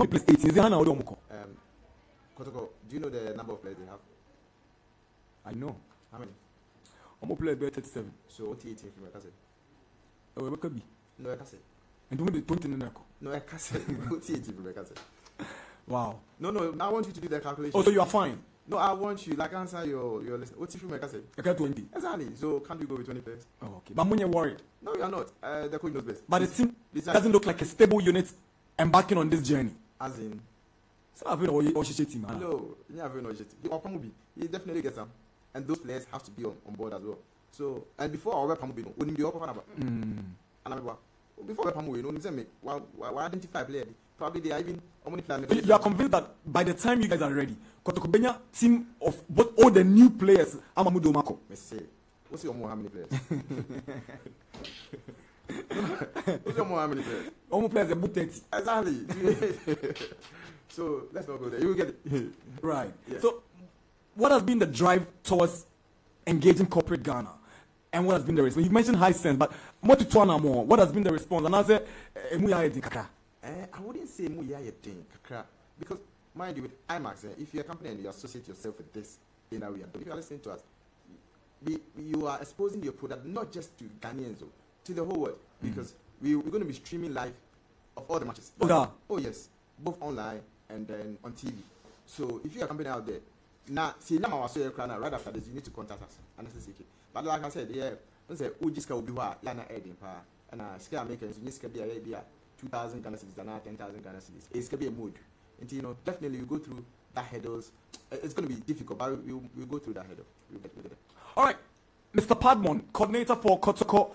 place 18. Is there Hana or Kotoko, do you know the number of players they have? I know. How many? I'm play about 37. So what 18 from Ekase? Oh, it could be. No, Ekase. And maybe 20 in the No, Ekase. What 18 from Ekase? Wow. No, I want you to do the calculation. Oh, so you are fine? No, I want you, like, answer your list. What's from Ekase? Okay, 20. Exactly. So can't you go with 20 players? Oh, okay. But when you're worried? No, you are not. The coach knows best. But the team doesn't look like a stable unit embarking on this journey. As in? So I've been all team. No, you have no shit. He definitely gets them. And those players have to be on board as well. So, and before our Pamu, wouldn't be up on about. And before Pamu, we identify players. Probably they are even you are convinced that by the time you guys are ready, Kotokobenya team of both all the new players, Amamudo Mako. What's your more how many players? What's your more how many players? Almost players are booked 30. Exactly. So let's not go there. You will get it. Right. Yeah. So what has been the drive towards engaging corporate Ghana? And what has been the response? You mentioned high sense, but more to Tuana more. What has been the response? And I said, I wouldn't say muya thing, because mind you, with IMAX, if you're a company and you associate yourself with this in a way, if you are listening to us, you are exposing your product not just to Ghanaians, to the whole world, because we're going to be streaming live of all the matches. Oh yes, both online and then on TV. So if you're a company out there, now see now right after this, you need to contact us. But like I said, yeah, don't say Ujiska will be what Yana Edin power and scale makers, you need to be a 2,000 Ghana cedis and now 10,000 Ghana cedis. It's gonna be a mood. And you know, definitely you go through that hurdles. It's gonna be difficult, but we'll go through that hurdle. We'll get it. All right, Mr. Padmon, coordinator for Kotoko